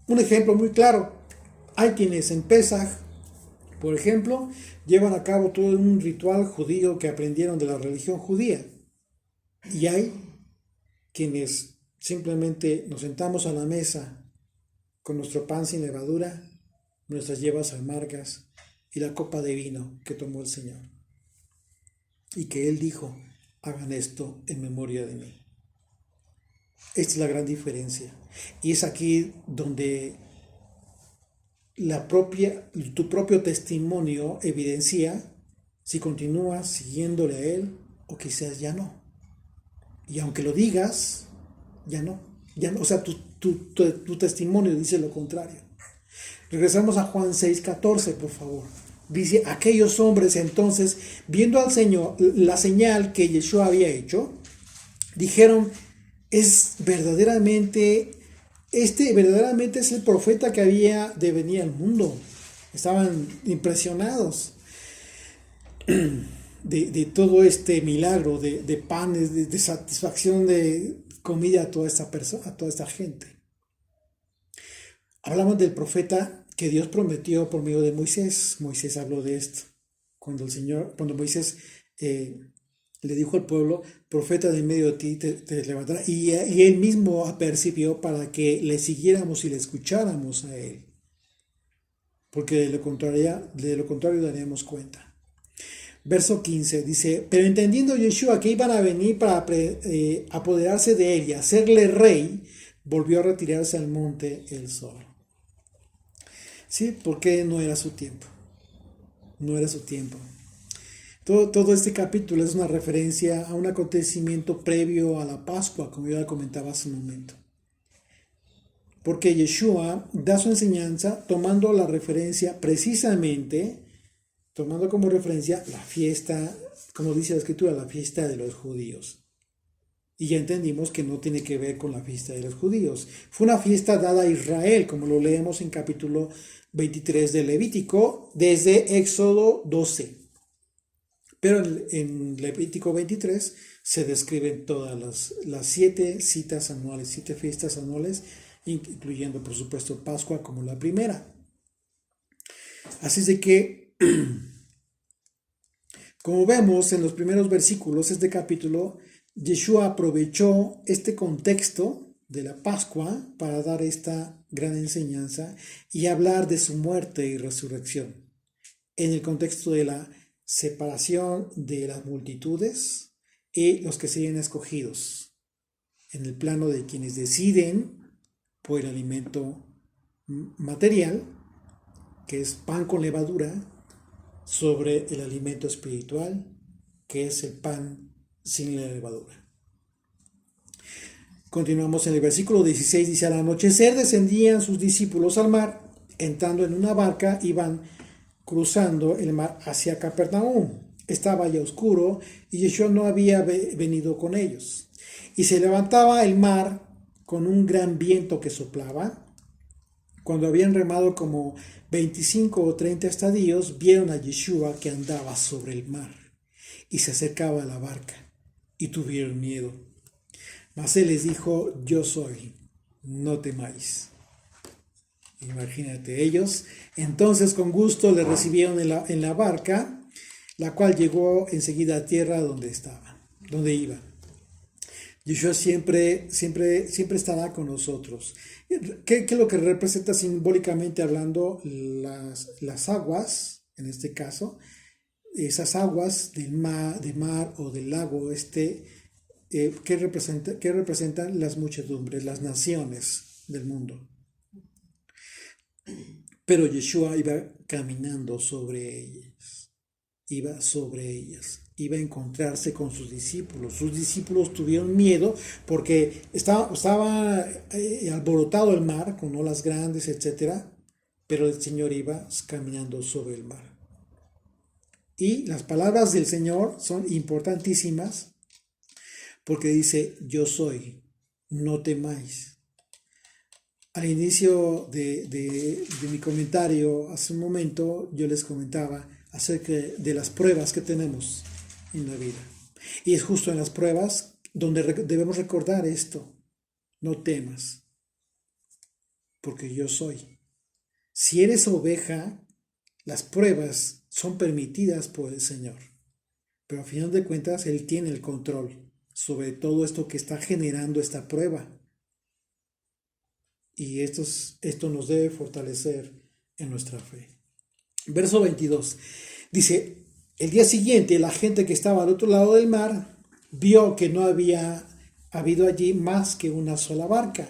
Un ejemplo muy claro, hay quienes en Pesaj, por ejemplo, llevan a cabo todo un ritual judío que aprendieron de la religión judía. Y hay quienes simplemente nos sentamos a la mesa con nuestro pan sin levadura, nuestras hierbas amargas y la copa de vino que tomó el Señor. Y que Él dijo, hagan esto en memoria de mí. Esta es la gran diferencia. Y es aquí donde tu propio testimonio evidencia si continúas siguiéndole a Él o quizás ya no. Y aunque lo digas, ya no. O sea, tu testimonio dice lo contrario. Regresamos a Juan 6:14, por favor. Dice, aquellos hombres entonces, viendo al Señor, la señal que Yeshua había hecho, dijeron, verdaderamente es el profeta que había de venir al mundo. Estaban impresionados. de todo este milagro de panes, de satisfacción de comida a toda esta persona, a toda esta gente. Hablamos del profeta que Dios prometió por medio de Moisés. Moisés habló de esto. Cuando Moisés le dijo al pueblo, profeta de en medio de ti te levantará. Y él mismo apercibió para que le siguiéramos y le escucháramos a él. Porque de lo contrario daríamos cuenta. Verso 15 dice, pero entendiendo Yeshua que iban a venir para apoderarse de él y hacerle rey, volvió a retirarse al monte él solo. ¿Sí? Porque no era su tiempo. No era su tiempo. Todo este capítulo es una referencia a un acontecimiento previo a la Pascua, como yo ya comentaba hace un momento. Porque Yeshua da su enseñanza tomando la referencia precisamente, tomando como referencia la fiesta, como dice la Escritura, la fiesta de los judíos. Y ya entendimos que no tiene que ver con la fiesta de los judíos. Fue una fiesta dada a Israel, como lo leemos en capítulo 23 de Levítico, desde Éxodo 12. Pero en Levítico 23 se describen todas las 7 citas anuales, 7 fiestas anuales, incluyendo por supuesto Pascua como la primera. Así es de que, como vemos en los primeros versículos de este capítulo, Yeshua aprovechó este contexto de la Pascua para dar esta gran enseñanza y hablar de su muerte y resurrección en el contexto de la separación de las multitudes y los que serían escogidos, en el plano de quienes deciden por el alimento material, que es pan con levadura, sobre el alimento espiritual, que es el pan sin levadura. Continuamos en el versículo 16, dice, al anochecer descendían sus discípulos al mar, entrando en una barca, iban cruzando el mar hacia Capernaum. Estaba ya oscuro y Yeshua no había venido con ellos. Y se levantaba el mar con un gran viento que soplaba. Cuando habían remado como 25 o 30 estadios, vieron a Yeshua que andaba sobre el mar y se acercaba a la barca y tuvieron miedo. Mas él les dijo, yo soy, no temáis. Imagínate, ellos entonces con gusto le recibieron en la barca, la cual llegó enseguida a tierra donde iba. Yeshua siempre estará con nosotros. ¿Qué es lo que representa simbólicamente hablando las aguas, en este caso? Esas aguas del mar o del lago, ¿qué representan las muchedumbres, las naciones del mundo? Pero Yeshua iba caminando sobre ellas, iba a encontrarse con sus discípulos. Sus discípulos tuvieron miedo porque estaba alborotado el mar con olas grandes, etc. Pero el Señor iba caminando sobre el mar. Y las palabras del Señor son importantísimas porque dice, yo soy, no temáis. Al inicio de mi comentario, hace un momento, yo les comentaba acerca de las pruebas que tenemos en la vida. Y es justo en las pruebas donde debemos recordar esto. No temas, porque yo soy. Si eres oveja, las pruebas son permitidas por el Señor. Pero a final de cuentas, Él tiene el control sobre todo esto que está generando esta prueba. Y esto nos debe fortalecer en nuestra fe. Verso 22. Dice, el día siguiente la gente que estaba al otro lado del mar vio que no había habido allí más que una sola barca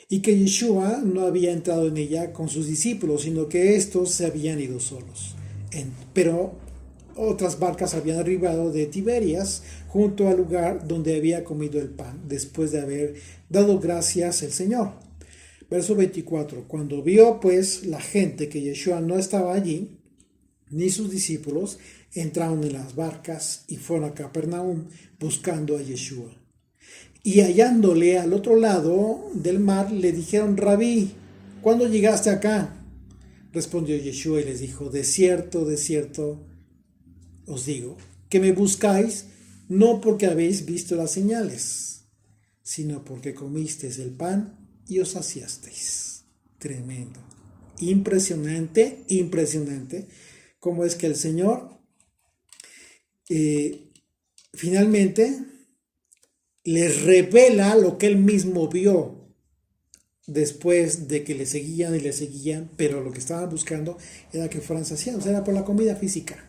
y que Yeshua no había entrado en ella con sus discípulos, sino que estos se habían ido solos. Pero otras barcas habían arribado de Tiberias junto al lugar donde había comido el pan, después de haber dado gracias al Señor. Verso 24. Cuando vio pues la gente que Yeshua no estaba allí, ni sus discípulos, entraron en las barcas y fueron a Capernaum buscando a Yeshua. Y hallándole al otro lado del mar, le dijeron, Rabí, ¿cuándo llegaste acá? Respondió Yeshua y les dijo, de cierto os digo, que me buscáis no porque habéis visto las señales, sino porque comisteis el pan y os saciasteis. Tremendo. Impresionante, impresionante. Cómo es que el Señor finalmente les revela lo que él mismo vio después de que le seguían y le seguían, pero lo que estaban buscando era que fueran saciados, era por la comida física.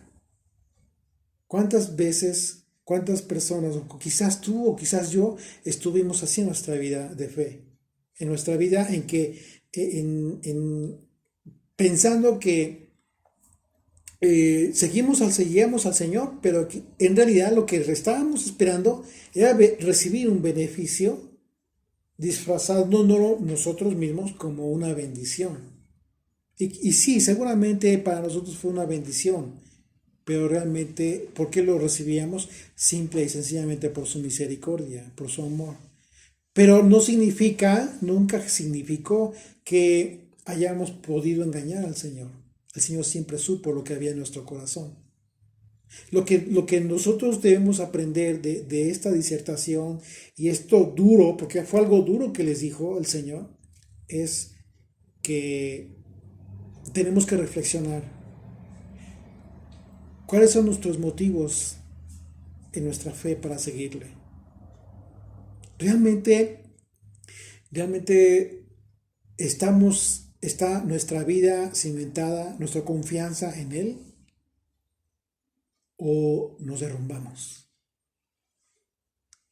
¿Cuántas veces, cuántas personas, o quizás tú o quizás yo, estuvimos así en nuestra vida de fe? En nuestra vida en que, pensando que seguíamos al Señor, pero que en realidad lo que estábamos esperando era recibir un beneficio disfrazando nosotros mismos como una bendición. Y sí, seguramente para nosotros fue una bendición, pero realmente, ¿por qué lo recibíamos? Simple y sencillamente por su misericordia, por su amor. Pero no significa, nunca significó que hayamos podido engañar al Señor. El Señor siempre supo lo que había en nuestro corazón. Lo que nosotros debemos aprender de esta disertación, y esto duro, porque fue algo duro que les dijo el Señor, es que tenemos que reflexionar. ¿Cuáles son nuestros motivos en nuestra fe para seguirle? Realmente está nuestra vida cimentada, nuestra confianza en Él, o nos derrumbamos.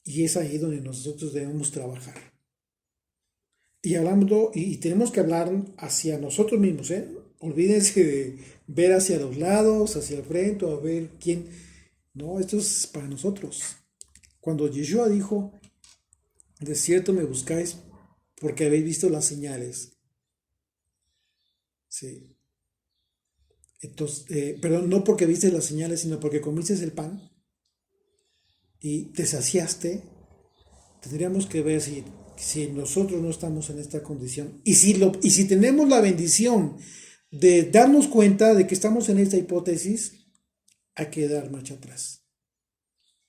Y es ahí donde nosotros debemos trabajar. Y hablando, y tenemos que hablar hacia nosotros mismos, ¿eh? Olvídense de ver hacia los lados, hacia el frente, o a ver quién. No, esto es para nosotros. Cuando Yeshua dijo, de cierto me buscáis porque habéis visto las señales. Sí. Entonces, perdón, no porque viste las señales, sino porque comiste el pan y te saciaste. Tendríamos que ver si nosotros no estamos en esta condición. Y si tenemos la bendición de darnos cuenta de que estamos en esta hipótesis, hay que dar marcha atrás.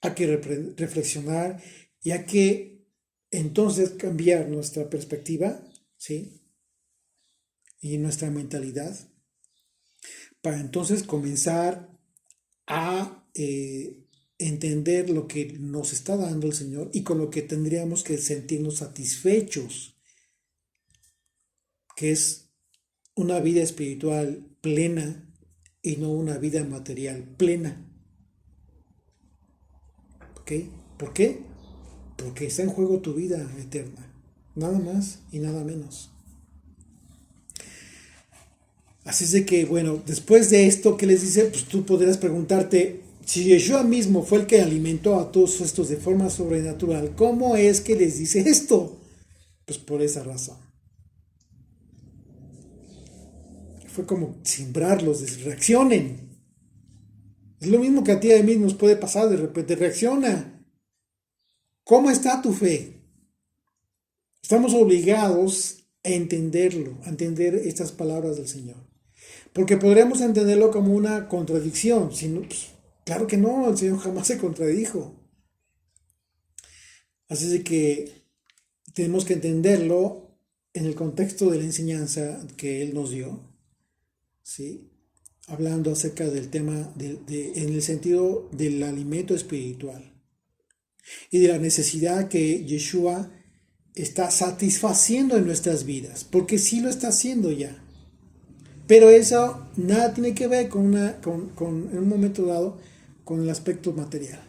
Hay que reflexionar y hay que entonces cambiar nuestra perspectiva, ¿sí? Y nuestra mentalidad, para entonces comenzar a entender lo que nos está dando el Señor y con lo que tendríamos que sentirnos satisfechos, que es una vida espiritual plena y no una vida material plena. ¿Ok? ¿Por qué? Porque está en juego tu vida eterna, nada más y nada menos. Así es de que, bueno, después de esto, ¿qué les dice? Pues tú podrías preguntarte, si Yeshua mismo fue el que alimentó a todos estos de forma sobrenatural, ¿cómo es que les dice esto? Pues por esa razón. Fue como simbrarlos, reaccionen. Es lo mismo que a ti y a mí nos puede pasar, de repente reacciona. ¿Cómo está tu fe? Estamos obligados a entenderlo, a entender estas palabras del Señor. Porque podríamos entenderlo como una contradicción. Pues, claro que no, el Señor jamás se contradijo. Así es de que tenemos que entenderlo en el contexto de la enseñanza que Él nos dio, ¿sí? Hablando acerca del tema en el sentido del alimento espiritual y de la necesidad que Yeshua está satisfaciendo en nuestras vidas, porque sí lo está haciendo ya. Pero eso nada tiene que ver en un momento dado con el aspecto material.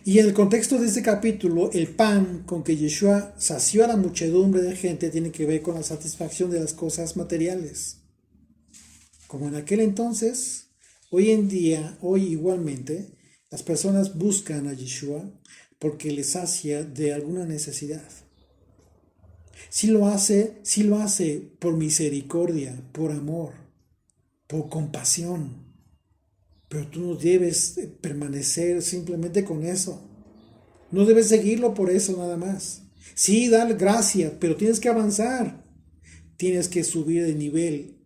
Y en el contexto de este capítulo, el pan con que Yeshua sació a la muchedumbre de gente tiene que ver con la satisfacción de las cosas materiales. Como en aquel entonces, hoy en día, hoy igualmente, las personas buscan a Yeshua porque les sacia de alguna necesidad. Si lo hace por misericordia, por amor, por compasión. Pero tú no debes permanecer simplemente con eso. No debes seguirlo por eso nada más. Sí, dale gracias, pero tienes que avanzar. Tienes que subir de nivel.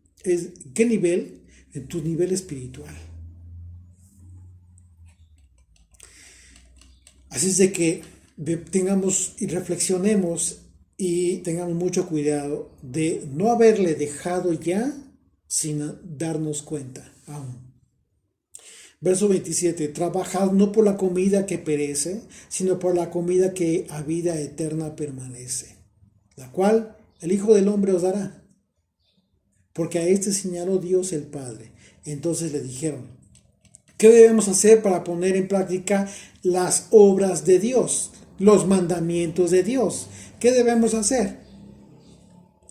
¿Qué nivel? En tu nivel espiritual. Así es de que tengamos y reflexionemos y tengamos mucho cuidado de no haberle dejado ya sin darnos cuenta aún. Verso 27, trabajad no por la comida que perece, sino por la comida que a vida eterna permanece, la cual el Hijo del Hombre os dará, porque a este señaló Dios el Padre. Entonces le dijeron, ¿qué debemos hacer para poner en práctica las obras de Dios, los mandamientos de Dios? ¿Qué debemos hacer?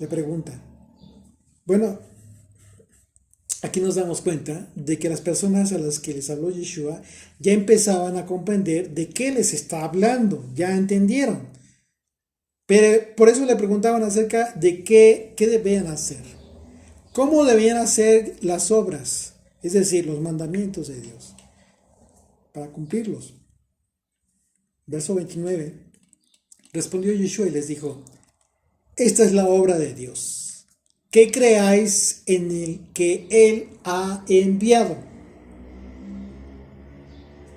Le preguntan. Bueno, aquí nos damos cuenta de que las personas a las que les habló Yeshua ya empezaban a comprender de qué les está hablando, ya entendieron. Pero por eso le preguntaban acerca de qué debían hacer, cómo debían hacer las obras, es decir, los mandamientos de Dios, para cumplirlos. Verso 29, respondió Yeshua y les dijo, esta es la obra de Dios, que creáis en el que Él ha enviado.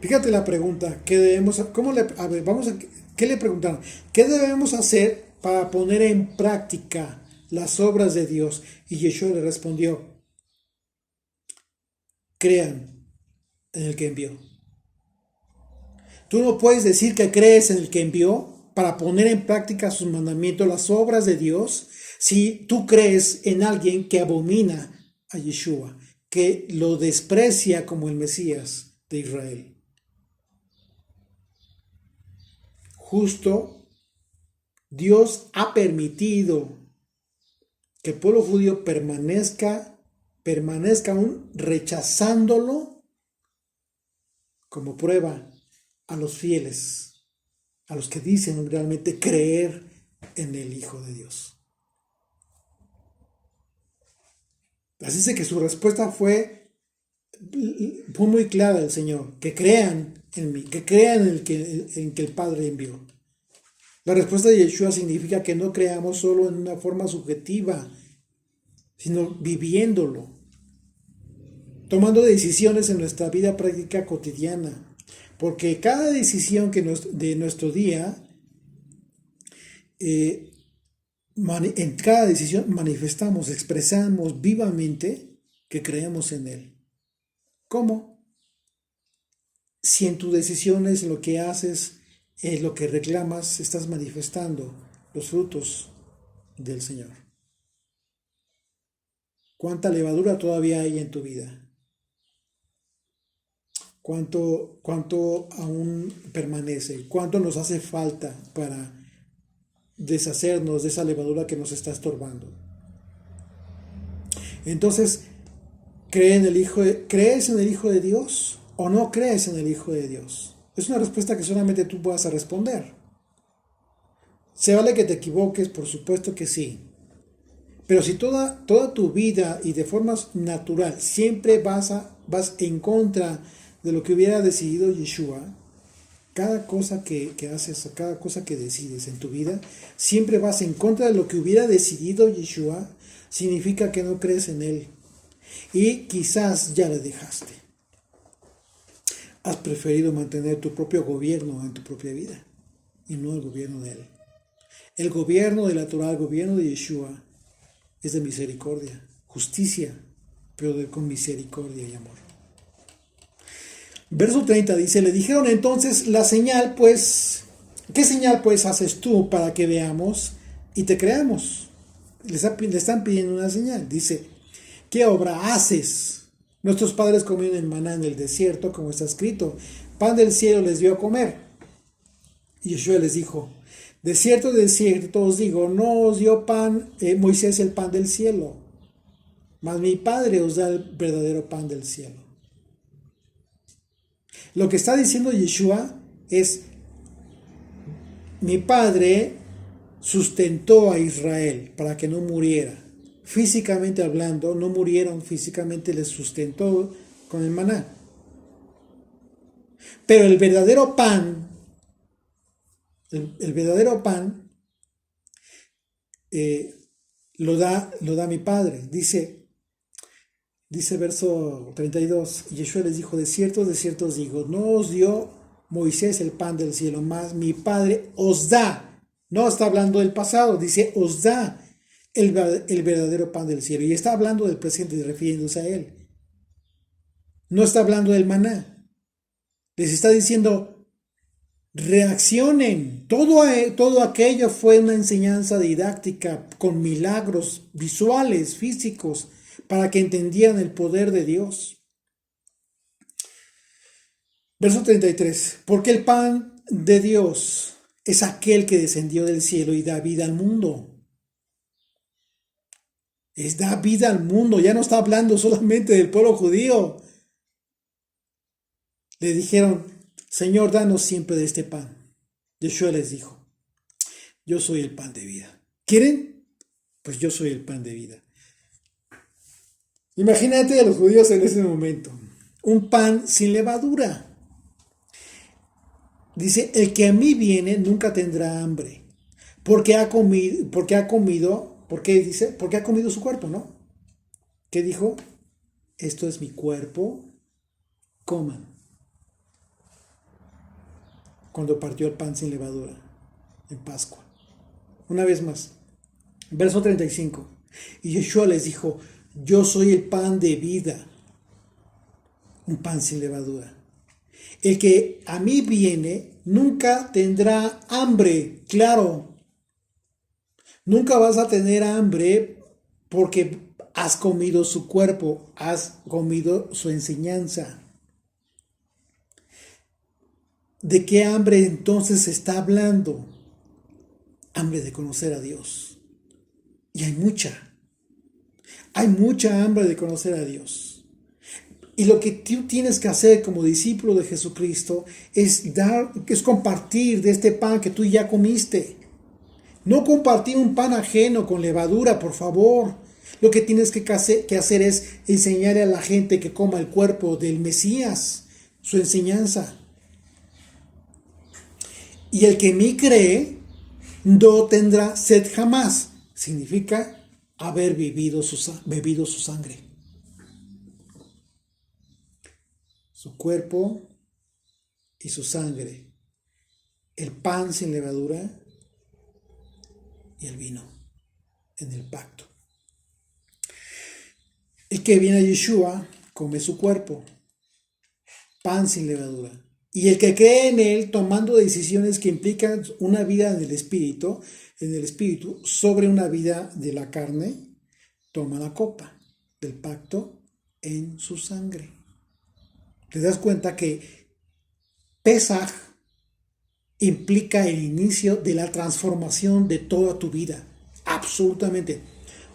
Fíjate la pregunta, ¿qué debemos, ¿qué le preguntaron? ¿Qué debemos hacer para poner en práctica las obras de Dios? Y Yeshua le respondió, crean en el que envió. Tú no puedes decir que crees en el que envió para poner en práctica sus mandamientos, las obras de Dios, si tú crees en alguien que abomina a Yeshua, que lo desprecia como el Mesías de Israel. Justo, Dios ha permitido que el pueblo judío permanezca aún rechazándolo como prueba a los fieles, a los que dicen realmente creer en el Hijo de Dios. Así es que su respuesta fue muy clara del Señor, que crean en mí, que crean en que el Padre envió. La respuesta de Yeshua significa que no creamos solo en una forma subjetiva, sino viviéndolo, tomando decisiones en nuestra vida práctica cotidiana. Porque cada decisión de nuestro día, en cada decisión manifestamos, expresamos vivamente que creemos en Él. ¿Cómo? Si en tus decisiones, en lo que haces, en lo que reclamas, estás manifestando los frutos del Señor. ¿Cuánta levadura todavía hay en tu vida? ¿Cuánto aún permanece? ¿Cuánto nos hace falta para deshacernos de esa levadura que nos está estorbando? Entonces, ¿crees en el Hijo de Dios o no crees en el Hijo de Dios? Es una respuesta que solamente tú puedas responder. ¿Se vale que te equivoques? Por supuesto que sí. Pero si toda tu vida y de forma natural siempre vas en contra de lo que hubiera decidido Yeshua, cada cosa que haces, cada cosa que decides en tu vida, siempre vas en contra de lo que hubiera decidido Yeshua, significa que no crees en Él. Y quizás ya le dejaste. Has preferido mantener tu propio gobierno en tu propia vida y no el gobierno de Él. El gobierno de la Torah, el gobierno de Yeshua, es de misericordia, justicia, pero con misericordia y amor. Verso 30 dice, le dijeron entonces, la señal pues, ¿qué señal pues haces tú para que veamos y te creamos? Le están pidiendo una señal. Dice, ¿qué obra haces? Nuestros padres comieron el maná en el desierto, como está escrito, pan del cielo les dio a comer. Y Yeshua les dijo, de cierto os digo, no os dio pan Moisés el pan del cielo, mas mi Padre os da el verdadero pan del cielo. Lo que está diciendo Yeshua es, mi Padre sustentó a Israel para que no muriera. Físicamente hablando, no murieron físicamente, les sustentó con el maná. Pero el verdadero pan, lo da mi Padre. Dice verso 32, Yeshua les dijo, de cierto os digo, no os dio Moisés el pan del cielo, más mi Padre os da. No está hablando del pasado, dice os da el verdadero pan del cielo. Y está hablando del presente, refiriéndose a él. No está hablando del maná. Les está diciendo, reaccionen. Todo aquello fue una enseñanza didáctica con milagros visuales, físicos, para que entendieran el poder de Dios. Verso 33. Porque el pan de Dios es aquel que descendió del cielo y da vida al mundo. Da vida al mundo. Ya no está hablando solamente del pueblo judío. Le dijeron, Señor, danos siempre de este pan. Yeshua les dijo, yo soy el pan de vida. ¿Quieren? Pues yo soy el pan de vida. Imagínate a los judíos en ese momento. Un pan sin levadura. Dice, el que a mí viene nunca tendrá hambre. Porque ha comido, dice? Porque ha comido su cuerpo, ¿no? ¿Qué dijo? Esto es mi cuerpo, coman. Cuando partió el pan sin levadura en Pascua. Una vez más, verso 35. Y Yeshua les dijo, yo soy el pan de vida, un pan sin levadura. El que a mí viene nunca tendrá hambre, claro. Nunca vas a tener hambre porque has comido su cuerpo, has comido su enseñanza. ¿De qué hambre entonces se está hablando? Hambre de conocer a Dios. Y hay mucha hambre de conocer a Dios. Y lo que tú tienes que hacer como discípulo de Jesucristo es compartir de este pan que tú ya comiste. No compartir un pan ajeno con levadura, por favor. Lo que tienes que hacer es enseñarle a la gente que coma el cuerpo del Mesías, su enseñanza. Y el que en mí cree, no tendrá sed jamás. Significa haber bebido su sangre. Su cuerpo y su sangre. El pan sin levadura y el vino en el pacto. El que viene a Yeshua come su cuerpo, pan sin levadura. Y el que cree en él, tomando decisiones que implican una vida en el espíritu sobre una vida de la carne, toma la copa del pacto en su sangre. Te das cuenta que Pesaj implica el inicio de la transformación de toda tu vida. Absolutamente.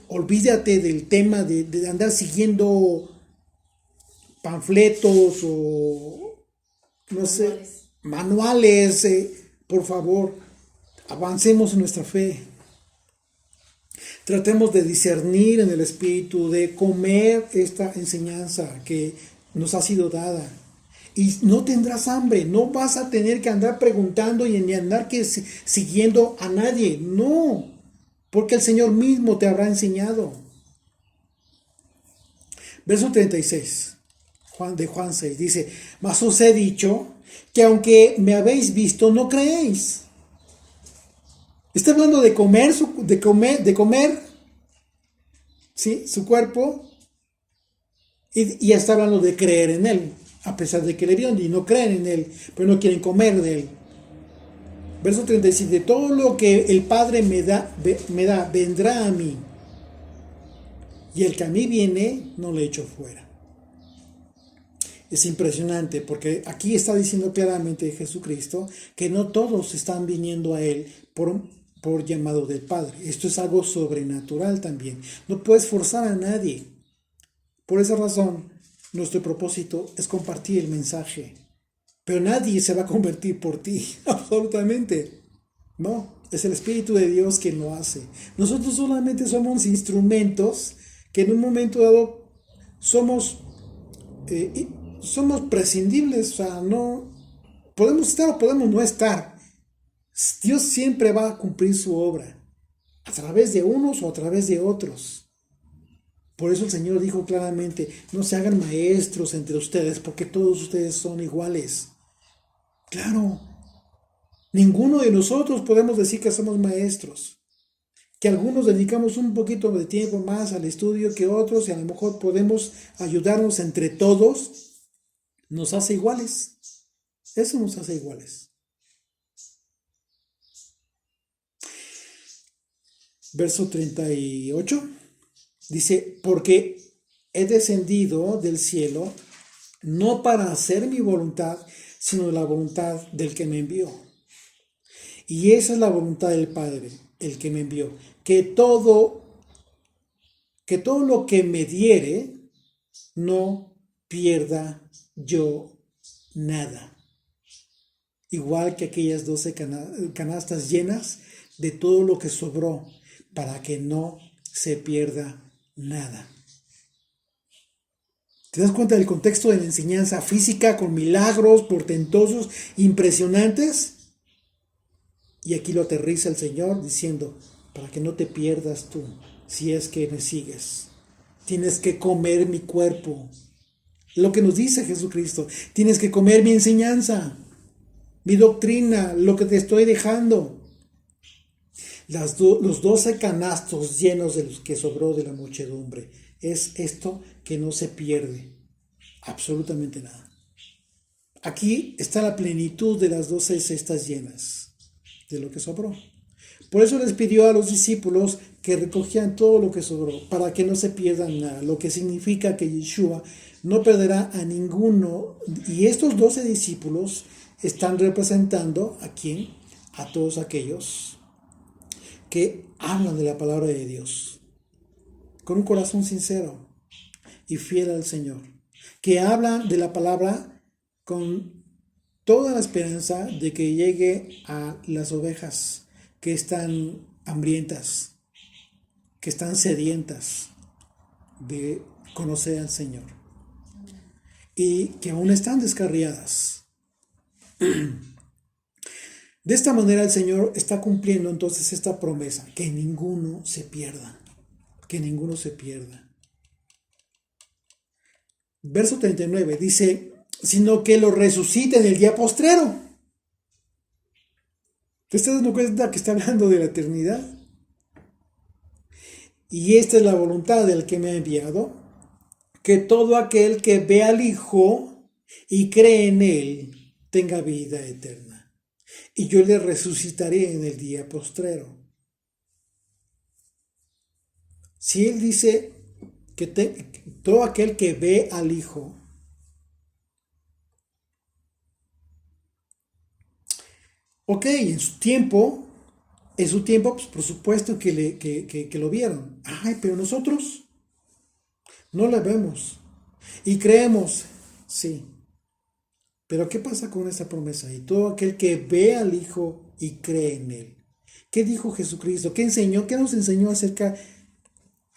Olvídate del tema de andar siguiendo panfletos o no sé, manuales. Por favor, avancemos en nuestra fe. Tratemos de discernir en el espíritu, de comer esta enseñanza que nos ha sido dada. Y no tendrás hambre, no vas a tener que andar preguntando y ni andar siguiendo a nadie. No, porque el Señor mismo te habrá enseñado. Verso 36. De Juan 6 dice, mas os he dicho que aunque me habéis visto, no creéis. Está hablando de comer, ¿sí? Su cuerpo, y está hablando de creer en él, a pesar de que le vieron y no creen en él, pero no quieren comer de él. Verso 37, todo lo que el Padre me da, vendrá a mí, y el que a mí viene, no le echo fuera. Es impresionante porque aquí está diciendo claramente Jesucristo que no todos están viniendo a Él por llamado del Padre. Esto es algo sobrenatural también. No puedes forzar a nadie. Por esa razón, nuestro propósito es compartir el mensaje. Pero nadie se va a convertir por ti, absolutamente. No, es el Espíritu de Dios quien lo hace. Nosotros solamente somos instrumentos que en un momento dado somos prescindibles, o sea, no podemos estar o podemos no estar. Dios siempre va a cumplir su obra a través de unos o a través de otros. Por eso el Señor dijo claramente, no se hagan maestros entre ustedes porque todos ustedes son iguales. Claro, ninguno de nosotros podemos decir que somos maestros, que algunos dedicamos un poquito de tiempo más al estudio que otros y a lo mejor podemos ayudarnos entre todos, nos hace iguales. Eso nos hace iguales. Verso 38 dice, porque he descendido del cielo no para hacer mi voluntad, sino la voluntad del que me envió. Y esa es la voluntad del Padre, el que me envió, que todo lo que me diere, no pierda yo nada. Igual que aquellas 12 canastas llenas de todo lo que sobró, para que no se pierda nada. ¿Te das cuenta del contexto de la enseñanza física con milagros portentosos, impresionantes? Y aquí lo aterriza el Señor diciendo, para que no te pierdas tú, si es que me sigues. Tienes que comer mi cuerpo. Lo que nos dice Jesucristo. Tienes que comer mi enseñanza, mi doctrina, lo que te estoy dejando. Los 12 canastos llenos de los que sobró de la muchedumbre. Es esto que no se pierde. Absolutamente nada. Aquí está la plenitud de las 12 cestas llenas de lo que sobró. Por eso les pidió a los discípulos que recogían todo lo que sobró, para que no se pierdan nada, lo que significa que Yeshua no perderá a ninguno. Y estos 12 discípulos están representando a quién, a todos aquellos que hablan de la palabra de Dios con un corazón sincero y fiel al Señor, que hablan de la palabra con toda la esperanza de que llegue a las ovejas que están hambrientas, que están sedientas de conocer al Señor y que aún están descarriadas. De esta manera el Señor está cumpliendo entonces esta promesa, que ninguno se pierda, que ninguno se pierda. Verso 39 dice, sino que lo resucite en el día postrero. ¿Te estás dando cuenta que está hablando de la eternidad? Y esta es la voluntad del que me ha enviado, que todo aquel que ve al Hijo y cree en Él tenga vida eterna. Y yo le resucitaré en el día postrero. Si Él dice que todo aquel que ve al Hijo, ok, en su tiempo, pues por supuesto que lo vieron. Ay, pero nosotros no la vemos y creemos, sí. Pero ¿qué pasa con esa promesa? Y todo aquel que ve al Hijo y cree en Él. ¿Qué dijo Jesucristo? ¿Qué enseñó? ¿Qué nos enseñó acerca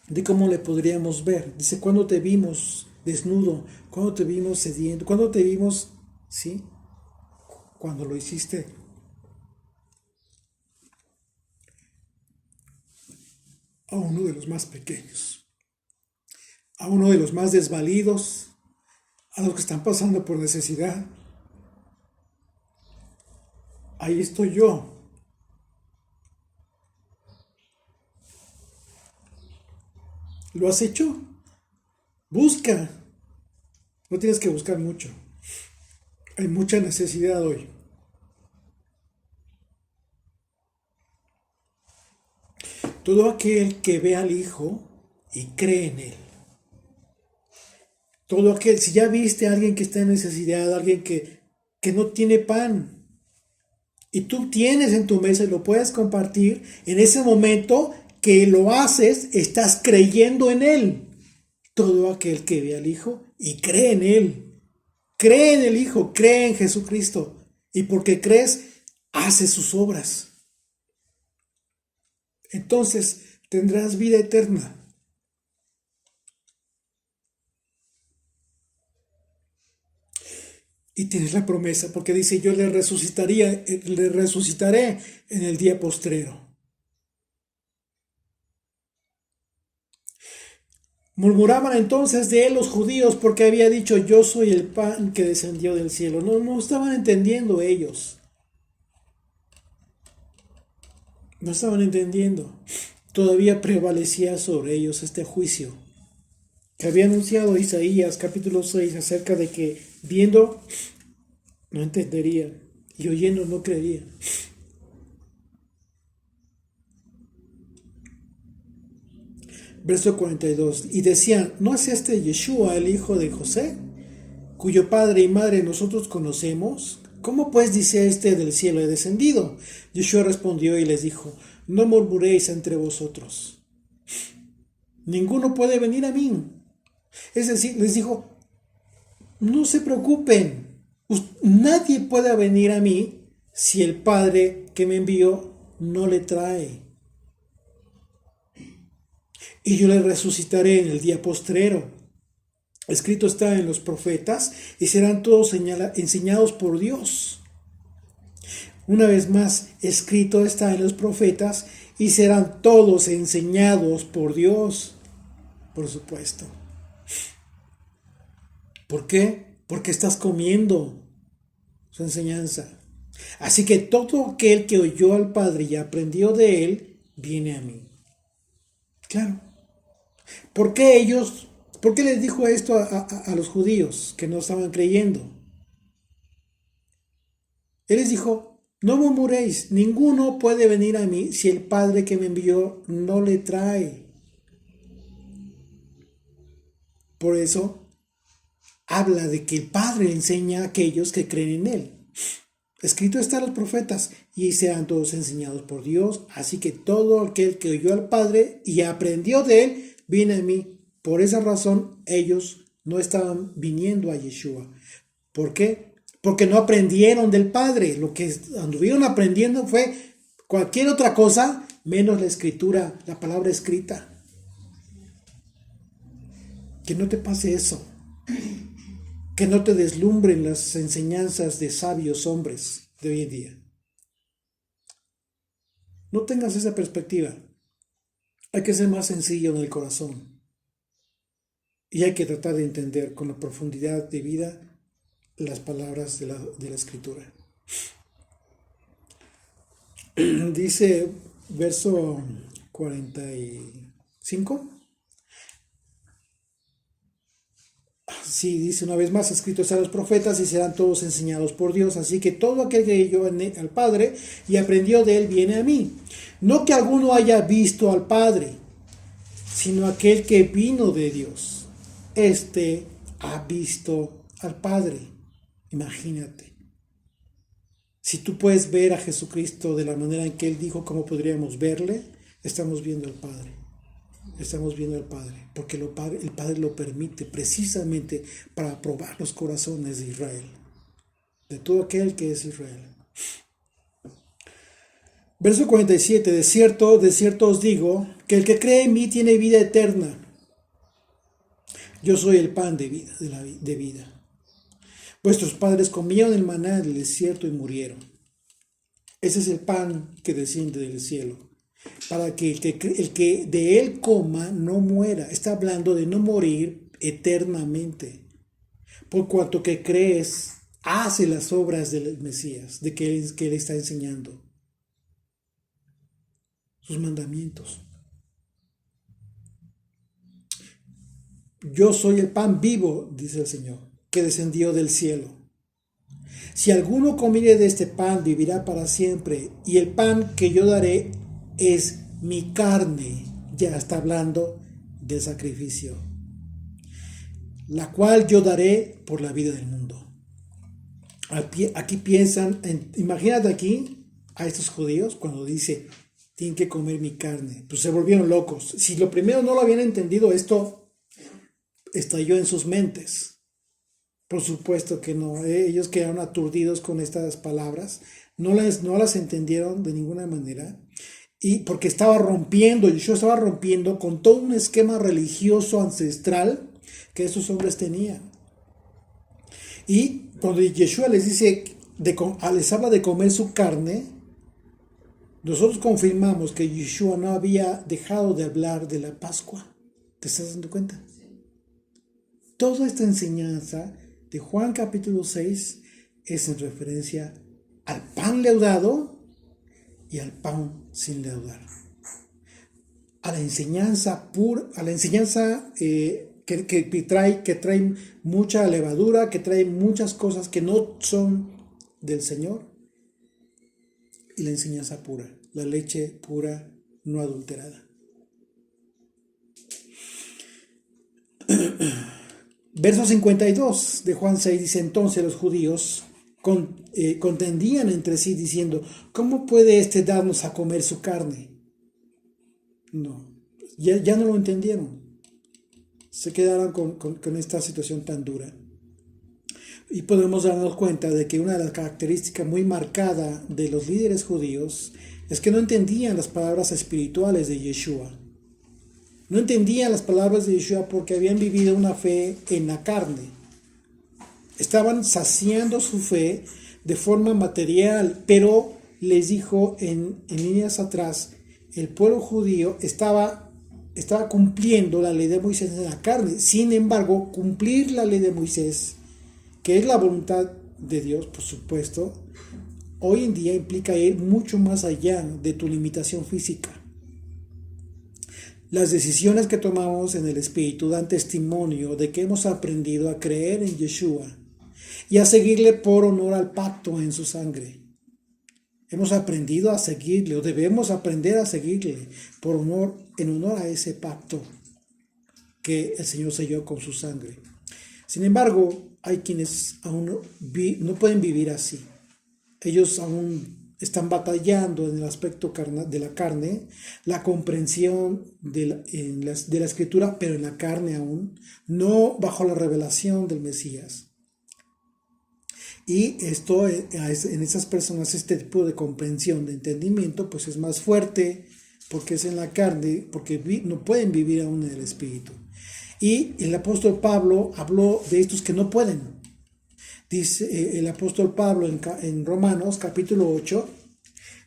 de cómo le podríamos ver? Dice, ¿cuándo te vimos desnudo? ¿Cuándo te vimos sediento? ¿Cuándo te vimos, sí? Cuando lo hiciste a uno de los más pequeños, a uno de los más desvalidos, a los que están pasando por necesidad. Ahí estoy yo. ¿Lo has hecho? Busca. No tienes que buscar mucho. Hay mucha necesidad hoy. Todo aquel que ve al Hijo y cree en Él. Todo aquel, si ya viste a alguien que está en necesidad, alguien que no tiene pan, y tú tienes en tu mesa y lo puedes compartir, en ese momento que lo haces, estás creyendo en Él. Todo aquel que ve al Hijo y cree en Él, cree en el Hijo, cree en Jesucristo, y porque crees, hace sus obras. Entonces tendrás vida eterna. Y tienes la promesa, porque dice, yo le resucitaré en el día postrero. Murmuraban entonces de él los judíos porque había dicho: yo soy el pan que descendió del cielo. No estaban entendiendo ellos. No estaban entendiendo. Todavía prevalecía sobre ellos este juicio que había anunciado Isaías capítulo 6 acerca de que viendo no entenderían y oyendo no creerían. Verso 42. Y decían: ¿no es este Yeshua el hijo de José, cuyo padre y madre nosotros conocemos? ¿Cómo pues dice este: del cielo he descendido? Yeshua respondió y les dijo: no murmuréis entre vosotros. Ninguno puede venir a mí. Es decir, les dijo: no se preocupen. Nadie puede venir a mí si el Padre que me envió no le trae. Y yo le resucitaré en el día postrero. Escrito está en los profetas, y serán todos enseñados por Dios. Una vez más, escrito está en los profetas, y serán todos enseñados por Dios. Por supuesto. ¿Por qué? Porque estás comiendo su enseñanza. Así que todo aquel que oyó al Padre y aprendió de él, viene a mí. Claro. ¿Por qué les dijo esto a los judíos que no estaban creyendo? Él les dijo: no murmuréis, ninguno puede venir a mí si el Padre que me envió no le trae. Por eso habla de que el Padre enseña a aquellos que creen en él. Escrito está en los profetas, y serán todos enseñados por Dios. Así que todo aquel que oyó al Padre y aprendió de él, viene a mí. Por esa razón ellos no estaban viniendo a Yeshua. ¿Por qué? Porque no aprendieron del Padre. Lo que anduvieron aprendiendo fue cualquier otra cosa menos la escritura, la palabra escrita. Que no te pase eso. Que no te deslumbren las enseñanzas de sabios hombres de hoy en día. No tengas esa perspectiva. Hay que ser más sencillo en el corazón. Y hay que tratar de entender con la profundidad de vida las palabras de la Escritura. Dice verso 45. Sí, dice una vez más: escrito está en los profetas, y serán todos enseñados por Dios. Así que todo aquel que oyó al Padre y aprendió de él, viene a mí. No que alguno haya visto al Padre, sino aquel que vino de Dios. Este ha visto al Padre. Imagínate. Si tú puedes ver a Jesucristo de la manera en que Él dijo cómo podríamos verle, estamos viendo al Padre. Estamos viendo al Padre, porque el Padre lo permite precisamente para probar los corazones de Israel, de todo aquel que es Israel. Verso 47. De cierto os digo, que el que cree en mí tiene vida eterna. Yo soy el pan de vida. Vuestros padres comieron el maná del desierto y murieron. Ese es el pan que desciende del cielo, para que el que de él coma no muera. Está hablando de no morir eternamente. Por cuanto que crees, hace las obras del Mesías, de que él está enseñando. Sus mandamientos. Yo soy el pan vivo, dice el Señor, que descendió del cielo. Si alguno comiere de este pan, vivirá para siempre, y el pan que yo daré es mi carne. Ya está hablando del sacrificio, la cual yo daré por la vida del mundo. Aquí piensan, imagínate aquí a estos judíos cuando dice: tienen que comer mi carne. Pues se volvieron locos. Si lo primero no lo habían entendido, esto estalló en sus mentes. Por supuesto que no. Ellos quedaron aturdidos con estas palabras. No las entendieron de ninguna manera. Y porque Yeshua estaba rompiendo con todo un esquema religioso ancestral que esos hombres tenían. Y cuando Yeshua les dice, les habla de comer su carne, nosotros confirmamos que Yeshua no había dejado de hablar de la Pascua. ¿Te estás dando cuenta? toda esta enseñanza de Juan capítulo 6 es en referencia al pan leudado y al pan sin leudar. A la enseñanza pura, a la enseñanza que trae mucha levadura, que trae muchas cosas que no son del Señor, y la enseñanza pura, la leche pura, no adulterada. Verso 52 de Juan 6 dice: entonces los judíos contendían entre sí diciendo: ¿cómo puede éste darnos a comer su carne? No, ya no lo entendieron. Se quedaron con esta situación tan dura. Y podemos darnos cuenta de que una de las características muy marcadas de los líderes judíos es que no entendían las palabras espirituales de Yeshua. No entendían las palabras de Yeshua porque habían vivido una fe en la carne. Estaban saciando su fe de forma material, pero les dijo en líneas atrás, el pueblo judío estaba cumpliendo la ley de Moisés en la carne. Sin embargo, cumplir la ley de Moisés, que es la voluntad de Dios, por supuesto, hoy en día implica ir mucho más allá de tu limitación física. Las decisiones que tomamos en el Espíritu dan testimonio de que hemos aprendido a creer en Yeshua y a seguirle por honor al pacto en su sangre. Hemos aprendido a seguirle, o debemos aprender a seguirle en honor a ese pacto que el Señor selló con su sangre. Sin embargo, hay quienes aún no pueden vivir así. Ellos aún están batallando en el aspecto de la carne, la comprensión de la Escritura, pero en la carne aún, no bajo la revelación del Mesías. Y esto, en esas personas, este tipo de comprensión, de entendimiento, pues es más fuerte porque es en la carne, porque no pueden vivir aún en el Espíritu. Y el apóstol Pablo habló de estos que no pueden. Dice el apóstol Pablo en Romanos capítulo 8,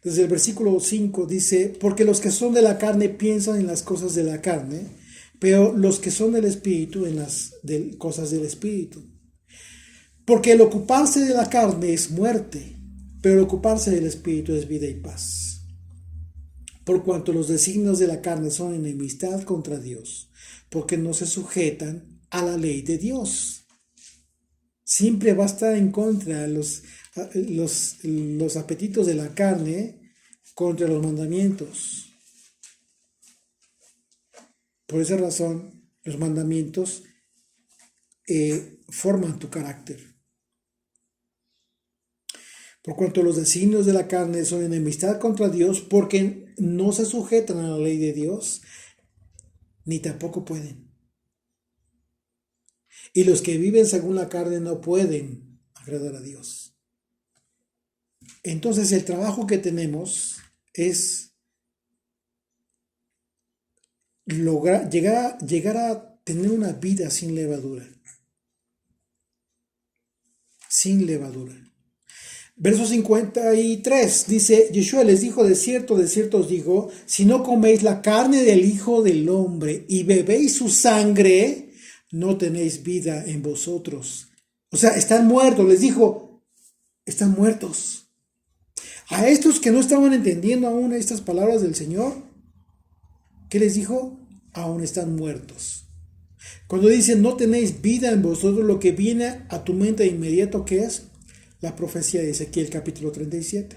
desde el versículo 5, dice: porque los que son de la carne piensan en las cosas de la carne, pero los que son del Espíritu en las cosas del Espíritu. Porque el ocuparse de la carne es muerte, pero el ocuparse del Espíritu es vida y paz. Por cuanto los designios de la carne son enemistad contra Dios, porque no se sujetan a la ley de Dios. Siempre va a estar en contra los apetitos de la carne contra los mandamientos. Por esa razón, los mandamientos forman tu carácter. Por cuanto los designios de la carne son enemistad contra Dios, porque no se sujetan a la ley de Dios, ni tampoco pueden. Y los que viven según la carne no pueden agradar a Dios. Entonces el trabajo que tenemos es llegar a tener una vida sin levadura. Sin levadura. Verso 53 dice: Yeshua les dijo: de cierto os digo, si no coméis la carne del Hijo del Hombre y bebéis su sangre, no tenéis vida en vosotros. O sea, están muertos. Les dijo, están muertos. A estos que no estaban entendiendo aún estas palabras del Señor, ¿qué les dijo? Aún están muertos. Cuando dicen no tenéis vida en vosotros, lo que viene a tu mente de inmediato, ¿qué es? La profecía de Ezequiel capítulo 37,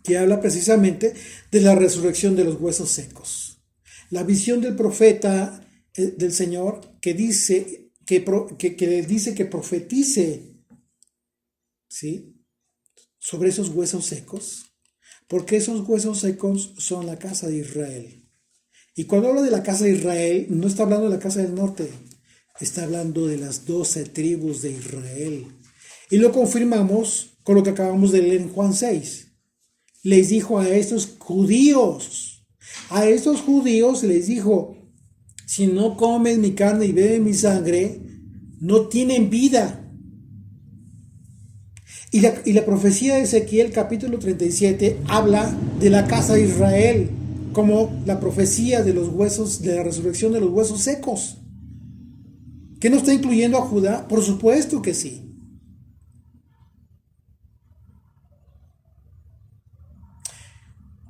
que habla precisamente de la resurrección de los huesos secos. La visión del profeta del Señor que dice que profetice, ¿sí?, sobre esos huesos secos, porque esos huesos secos son la casa de Israel. Y cuando habla de la casa de Israel, no está hablando de la casa del norte, está hablando de las 12 tribus de Israel. Y lo confirmamos con lo que acabamos de leer en Juan 6. Les dijo a estos judíos les dijo: si no comen mi carne y beben mi sangre, no tienen vida. Y la profecía de Ezequiel capítulo 37 habla de la casa de Israel como la profecía de los huesos, de la resurrección de los huesos secos, ¿Que no está incluyendo a Judá? Por supuesto que sí.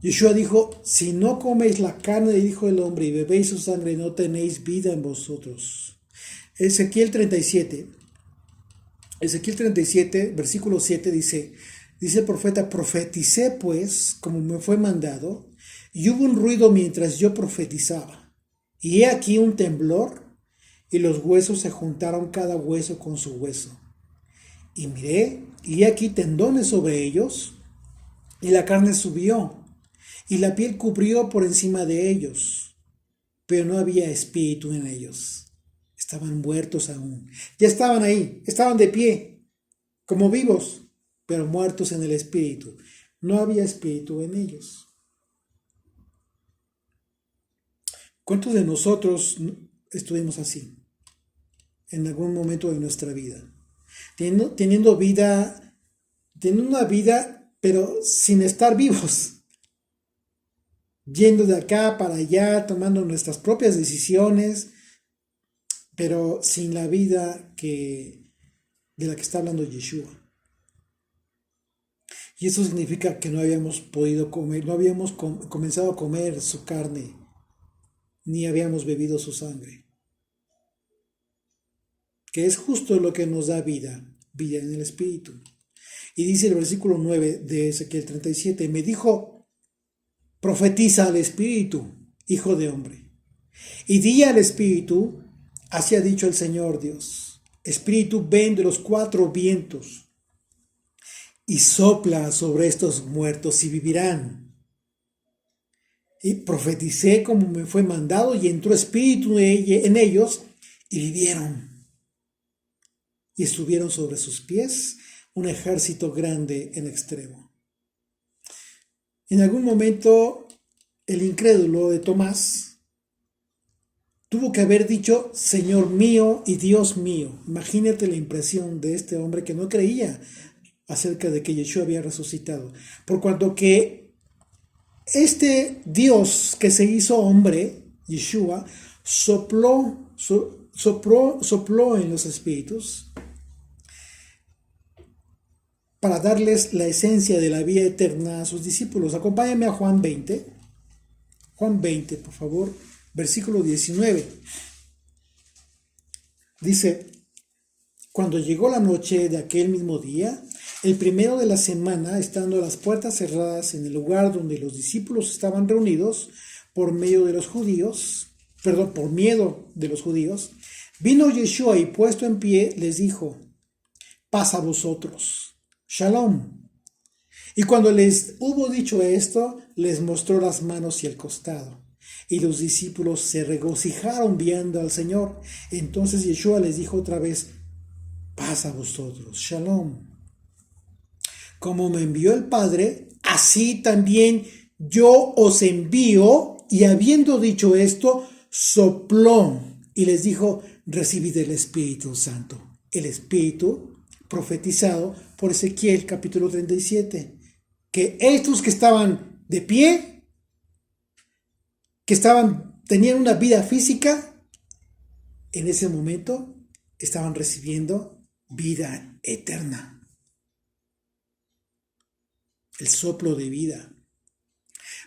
Yeshua dijo, si no coméis la carne del Hijo del Hombre y bebéis su sangre, no tenéis vida en vosotros. Ezequiel 37, versículo 7 dice el profeta, profeticé pues como me fue mandado, y hubo un ruido mientras yo profetizaba. Y he aquí un temblor, y los huesos se juntaron cada hueso con su hueso. Y miré, y he aquí tendones sobre ellos, y la carne subió, y la piel cubrió por encima de ellos, pero no había espíritu en ellos. Estaban muertos aún. Ya estaban ahí, estaban de pie, como vivos, pero muertos en el espíritu. No había espíritu en ellos. ¿Cuántos de nosotros estuvimos así en algún momento de nuestra vida? Teniendo una vida, pero sin estar vivos. Yendo de acá para allá, tomando nuestras propias decisiones, pero sin la vida de la que está hablando Yeshua. Y eso significa que no habíamos podido comer, no habíamos comenzado a comer su carne, ni habíamos bebido su sangre. Que es justo lo que nos da vida en el Espíritu. Y dice el versículo 9 de Ezequiel 37, me dijo, profetiza al Espíritu, hijo de hombre, y di al Espíritu, así ha dicho el Señor Dios, Espíritu, ven de los 4 vientos y sopla sobre estos muertos y vivirán. Y profeticé como me fue mandado y entró Espíritu en ellos y vivieron. Y estuvieron sobre sus pies un ejército grande en extremo. En algún momento, el incrédulo de Tomás tuvo que haber dicho, Señor mío y Dios mío. Imagínate la impresión de este hombre que no creía acerca de que Yeshua había resucitado. Por cuanto que este Dios que se hizo hombre, Yeshua, sopló en los espíritus para darles la esencia de la vida eterna a sus discípulos. Acompáñame a Juan 20. Juan 20, por favor, versículo 19. Dice, cuando llegó la noche de aquel mismo día, el primero de la semana, estando las puertas cerradas en el lugar donde los discípulos estaban reunidos, por miedo de los judíos, vino Yeshua y puesto en pie les dijo, paz a vosotros. Shalom. Y cuando les hubo dicho esto, les mostró las manos y el costado. Y los discípulos se regocijaron viendo al Señor. Entonces Yeshua les dijo otra vez, paz a vosotros. Shalom. Como me envió el Padre, así también yo os envío. Y habiendo dicho esto, sopló y les dijo, recibid el Espíritu Santo. El Espíritu profetizado por Ezequiel capítulo 37, que estos que estaban de pie, tenían una vida física, en ese momento estaban recibiendo vida eterna, el soplo de vida.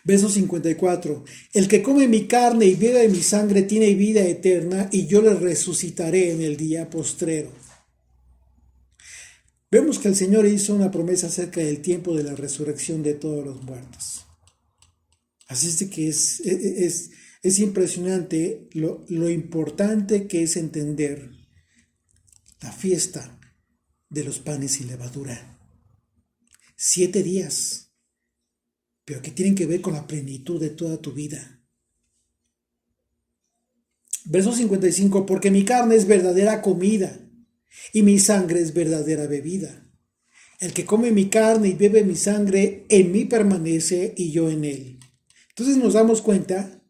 Verso 54, el que come mi carne y bebe mi sangre tiene vida eterna, y yo le resucitaré en el día postrero. Vemos que el Señor hizo una promesa acerca del tiempo de la resurrección de todos los muertos. Así es de que es impresionante lo importante que es entender la fiesta de los panes sin levadura. 7 días, pero que tienen que ver con la plenitud de toda tu vida. Verso 55, porque mi carne es verdadera comida y mi sangre es verdadera bebida. El que come mi carne y bebe mi sangre, en mí permanece y yo en él. Entonces nos damos cuenta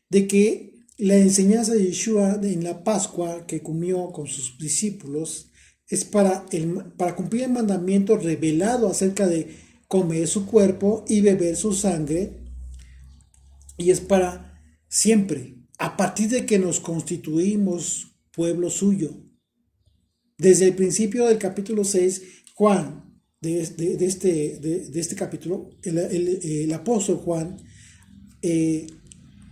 de que la enseñanza de Yeshua en la Pascua que comió con sus discípulos es para cumplir el mandamiento revelado acerca de comer su cuerpo y beber su sangre, y es para siempre, a partir de que nos constituimos pueblo suyo, Desde el principio del capítulo 6, Juan, de este capítulo, el apóstol Juan,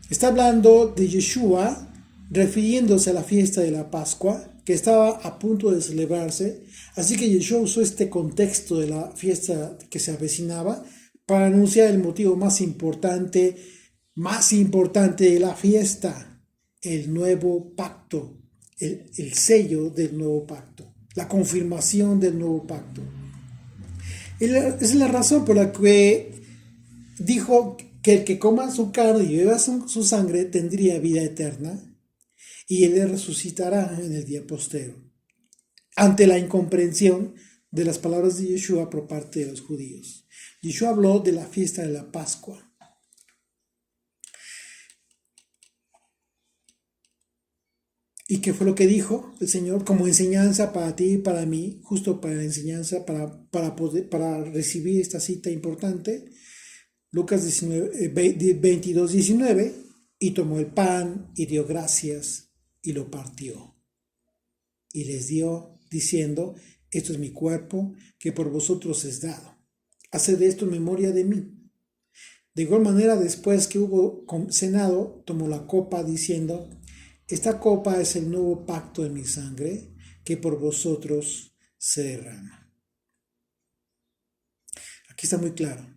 está hablando de Yeshua, refiriéndose a la fiesta de la Pascua, que estaba a punto de celebrarse. Así que Yeshua usó este contexto de la fiesta que se avecinaba para anunciar el motivo más importante de la fiesta, el nuevo pacto, el sello del nuevo pacto, la confirmación del nuevo pacto. Esa es la razón por la que dijo que el que coma su carne y beba su sangre tendría vida eterna, y él le resucitará en el día postero. Ante la incomprensión de las palabras de Yeshua por parte de los judíos, Yeshua habló de la fiesta de la Pascua. ¿Y qué fue lo que dijo el Señor? Como enseñanza para ti y para mí, justo para la enseñanza, para recibir esta cita importante. Lucas 22, 19, y tomó el pan y dio gracias y lo partió. Y les dio, diciendo, esto es mi cuerpo que por vosotros es dado. Haced esto en memoria de mí. De igual manera, después que hubo cenado, tomó la copa, diciendo, esta copa es el nuevo pacto de mi sangre, que por vosotros se derrama. Aquí está muy claro.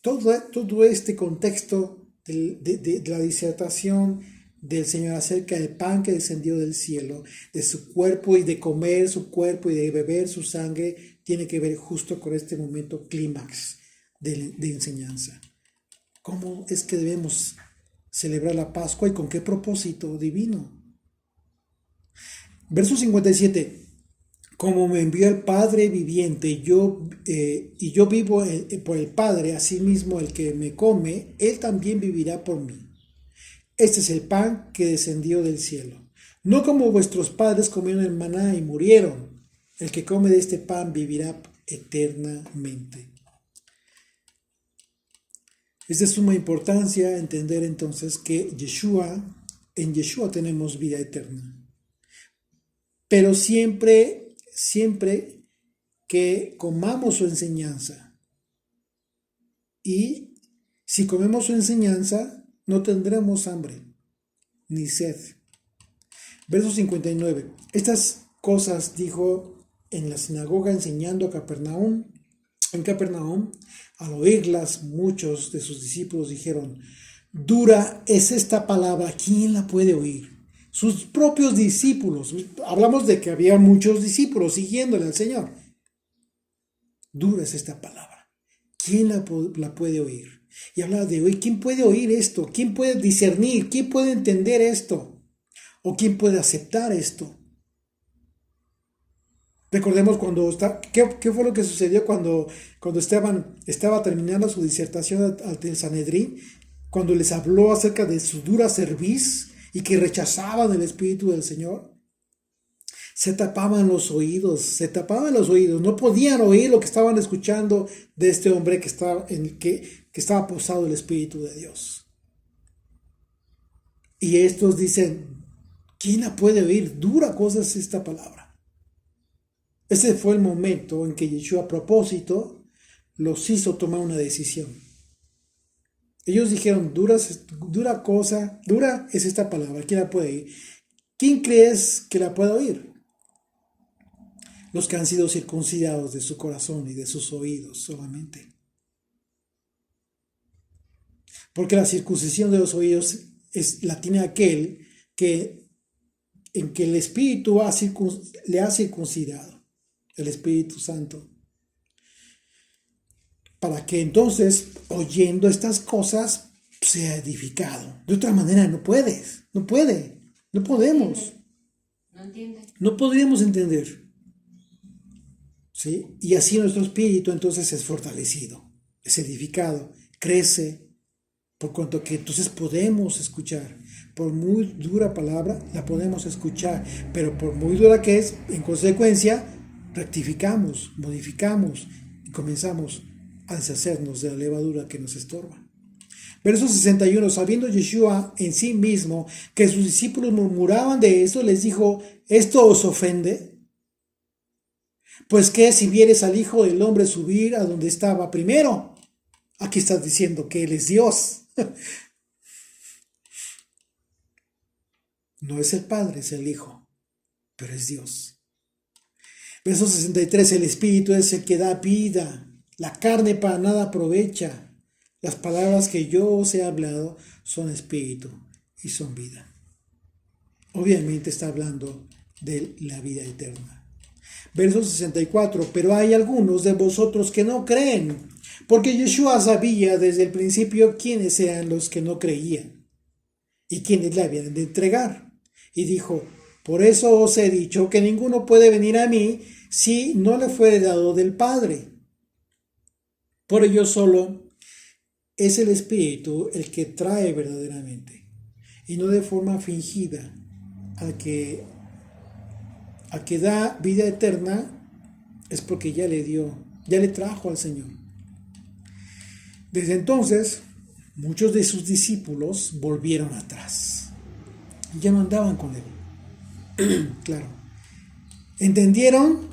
Todo este contexto de la disertación del Señor acerca del pan que descendió del cielo, de su cuerpo y de comer su cuerpo y de beber su sangre, tiene que ver justo con este momento clímax de enseñanza. ¿Cómo es que debemos celebrar la Pascua y con qué propósito divino? Verso 57. Como me envió el Padre viviente, y yo vivo por el Padre, asimismo el que me come, él también vivirá por mí. Este es el pan que descendió del cielo. No como vuestros padres comieron el maná y murieron. El que come de este pan vivirá eternamente. Es de suma importancia entender entonces que en Yeshua tenemos vida eterna. Pero siempre que comamos su enseñanza. Y si comemos su enseñanza, no tendremos hambre ni sed. Verso 59. Estas cosas dijo en la sinagoga enseñando en Capernaum. Al oírlas, muchos de sus discípulos dijeron, dura es esta palabra, ¿quién la puede oír? Sus propios discípulos, hablamos de que había muchos discípulos siguiéndole al Señor. Dura es esta palabra, ¿quién la puede oír? Y hablaba de hoy, ¿quién puede oír esto? ¿Quién puede discernir? ¿Quién puede entender esto? ¿O quién puede aceptar esto? Recordemos ¿qué fue lo que sucedió cuando estaba terminando su disertación ante el Sanedrín? Cuando les habló acerca de su dura cerviz y que rechazaban el Espíritu del Señor. Se tapaban los oídos, no podían oír lo que estaban escuchando de este hombre que estaba posado el Espíritu de Dios. Y estos dicen, ¿quién la puede oír? Dura cosa es esta palabra. Ese fue el momento en que Yeshua a propósito los hizo tomar una decisión. Ellos dijeron, dura es esta palabra, ¿quién la puede oír? ¿Quién crees que la pueda oír? Los que han sido circuncidados de su corazón y de sus oídos solamente. Porque la circuncisión de los oídos la tiene aquel en que el Espíritu le ha circuncidado, el Espíritu Santo. Para que entonces, oyendo estas cosas, sea edificado. De otra manera no podemos. No podríamos entender. ¿Sí? Y así nuestro espíritu entonces es fortalecido, es edificado, crece, por cuanto que entonces podemos escuchar. Por muy dura palabra, la podemos escuchar, pero por muy dura que es, en consecuencia, rectificamos, modificamos y comenzamos a deshacernos de la levadura que nos estorba. Verso 61, sabiendo Yeshua en sí mismo que sus discípulos murmuraban de eso, les dijo, ¿esto os ofende? Pues que si vieres al Hijo del Hombre subir a donde estaba primero, aquí estás diciendo que Él es Dios. No es el Padre, es el Hijo, pero es Dios. Verso 63, el Espíritu es el que da vida, la carne para nada aprovecha. Las palabras que yo os he hablado son espíritu y son vida. Obviamente está hablando de la vida eterna. Verso 64, pero hay algunos de vosotros que no creen, porque Yeshua sabía desde el principio quiénes eran los que no creían y quiénes le habían de entregar. Y dijo, por eso os he dicho que ninguno puede venir a mí si no le fuere dado del Padre. Por ello solo es el Espíritu el que trae verdaderamente, y no de forma fingida, al que da vida eterna es porque ya le trajo al Señor. Desde entonces, muchos de sus discípulos volvieron atrás. Ya no andaban con Él. Claro. Entendieron,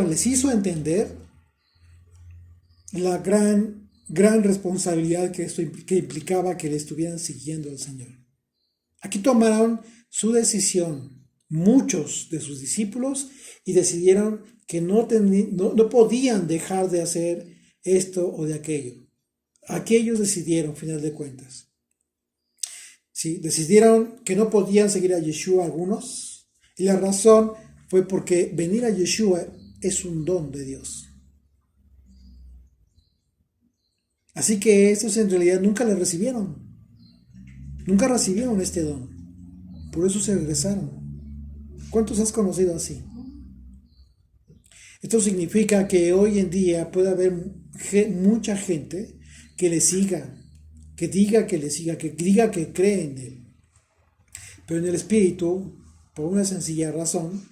les hizo entender la gran responsabilidad que implicaba que le estuvieran siguiendo al Señor. Aquí tomaron su decisión muchos de sus discípulos y decidieron que no podían dejar de hacer esto o de aquello. Aquellos decidieron, final de cuentas. Sí, decidieron que no podían seguir a Yeshua algunos, y la razón fue porque venir a Yeshua es un don de Dios. Así que estos en realidad nunca le recibieron. Nunca recibieron este don. Por eso se regresaron. ¿Cuántos has conocido así? Esto significa que hoy en día puede haber mucha gente que le siga, que diga que le siga, que diga que cree en Él. Pero en el Espíritu, por una sencilla razón,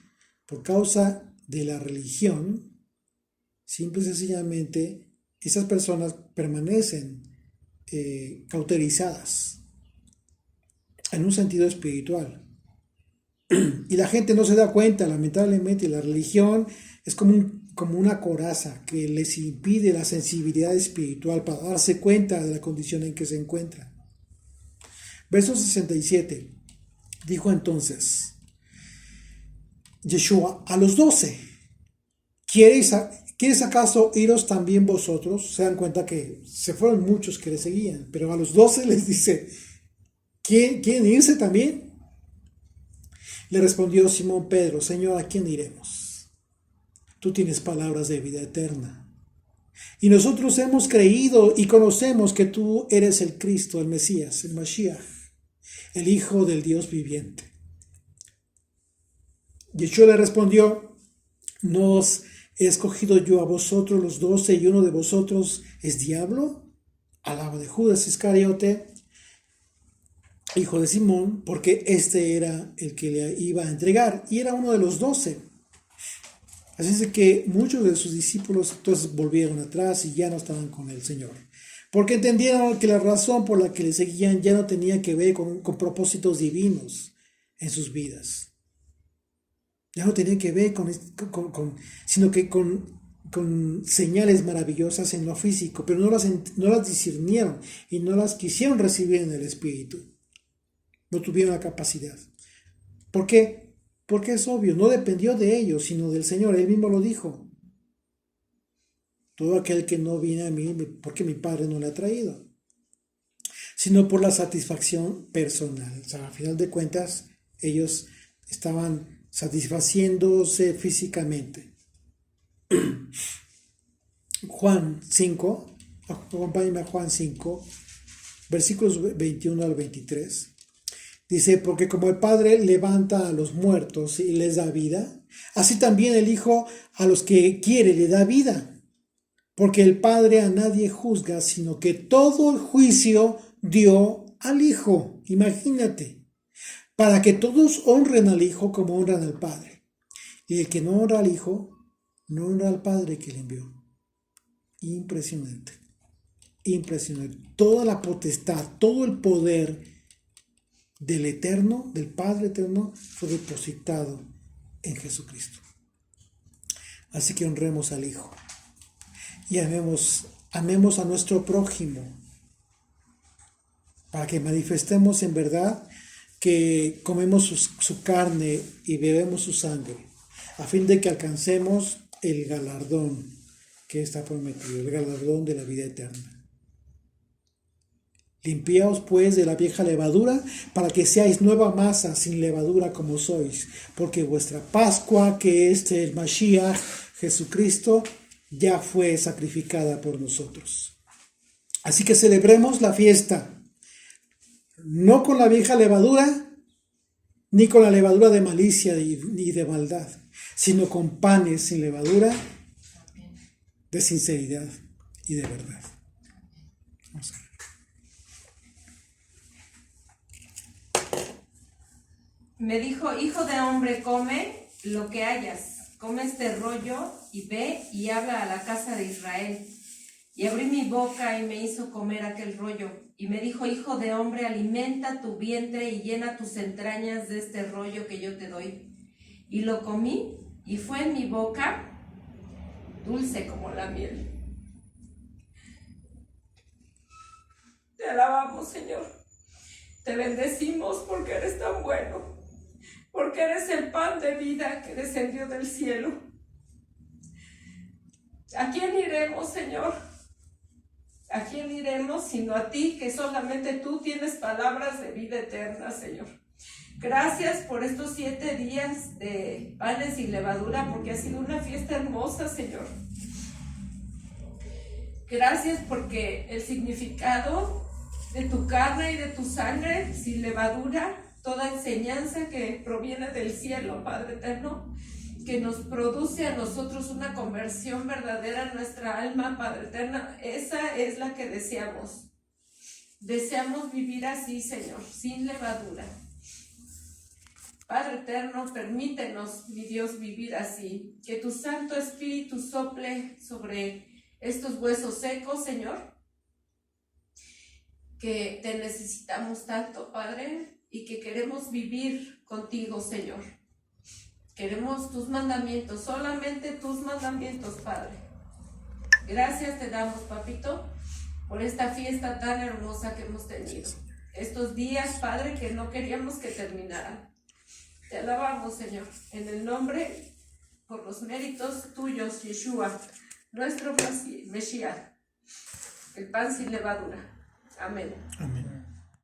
por causa de la religión, simple y sencillamente, esas personas permanecen cauterizadas en un sentido espiritual. Y la gente no se da cuenta, lamentablemente. La religión es como una coraza que les impide la sensibilidad espiritual para darse cuenta de la condición en que se encuentra. Verso 67. Dijo entonces Yeshua a los 12, ¿quieres acaso iros también vosotros? Se dan cuenta que se fueron muchos que le seguían, pero a los 12 les dice, ¿quieren irse también? Le respondió Simón Pedro, Señor, ¿a quién iremos? Tú tienes palabras de vida eterna. Y nosotros hemos creído y conocemos que tú eres el Cristo, el Mesías, el Mashiach, el Hijo del Dios viviente. Yeshua le respondió, ¿no os he escogido yo a vosotros los 12 y uno de vosotros es diablo? Hablaba de Judas Iscariote, hijo de Simón, porque este era el que le iba a entregar y era uno de los 12. Así es que muchos de sus discípulos entonces volvieron atrás y ya no estaban con el Señor, porque entendieron que la razón por la que le seguían ya no tenía que ver con propósitos divinos en sus vidas. Ya no tenía que ver sino que con señales maravillosas en lo físico, pero no las discernieron y no las quisieron recibir en el Espíritu. No tuvieron la capacidad. ¿Por qué? Porque es obvio, no dependió de ellos, sino del Señor. Él mismo lo dijo. Todo aquel que no viene a mí, porque mi Padre no le ha traído, sino por la satisfacción personal. O sea, al final de cuentas, ellos estaban satisfaciéndose físicamente. Juan 5, acompáñame a Juan 5, versículos 21 al 23. Dice, porque como el Padre levanta a los muertos y les da vida, así también el Hijo a los que quiere le da vida. Porque el Padre a nadie juzga, sino que todo el juicio dio al Hijo. Imagínate. Para que todos honren al Hijo como honran al Padre. Y el que no honra al Hijo, no honra al Padre que le envió. Impresionante. Impresionante. Toda la potestad, todo el poder del Eterno, del Padre Eterno, fue depositado en Jesucristo. Así que honremos al Hijo y amemos a nuestro prójimo, para que manifestemos en verdad que comemos su carne y bebemos su sangre, a fin de que alcancemos el galardón que está prometido, el galardón de la vida eterna. Limpiaos pues de la vieja levadura, para que seáis nueva masa sin levadura como sois, porque vuestra Pascua, que es el Mashiach, Jesucristo, ya fue sacrificada por nosotros. Así que celebremos la fiesta, no con la vieja levadura, ni con la levadura de malicia ni de maldad, sino con panes sin levadura, de sinceridad y de verdad. Vamos a ver. Me dijo, hijo de hombre, come lo que hayas, come este rollo y ve y habla a la casa de Israel. Y abrí mi boca y me hizo comer aquel rollo. Y me dijo, hijo de hombre, alimenta tu vientre y llena tus entrañas de este rollo que yo te doy. Y lo comí y fue en mi boca dulce como la miel. Te alabamos, Señor. Te bendecimos porque eres tan bueno. Porque eres el pan de vida que descendió del cielo. ¿A quién iremos, Señor? ¿A quién iremos sino a ti, que solamente tú tienes palabras de vida eterna, Señor? Gracias por estos 7 días de panes sin levadura, porque ha sido una fiesta hermosa, Señor. Gracias porque el significado de tu carne y de tu sangre sin levadura, toda enseñanza que proviene del cielo, Padre eterno, que nos produce a nosotros una conversión verdadera en nuestra alma, Padre eterno, esa es la que deseamos. Deseamos vivir así, Señor, sin levadura. Padre eterno, permítenos, mi Dios, vivir así. Que tu Santo Espíritu sople sobre estos huesos secos, Señor, que te necesitamos tanto, Padre, y que queremos vivir contigo, Señor. Queremos tus mandamientos, solamente tus mandamientos, Padre. Gracias te damos, Papito, por esta fiesta tan hermosa que hemos tenido. Estos días, Padre, que no queríamos que terminaran. Te alabamos, Señor, en el nombre, por los méritos tuyos, Yeshua, nuestro Mesías, el pan sin levadura. Amén. Amén.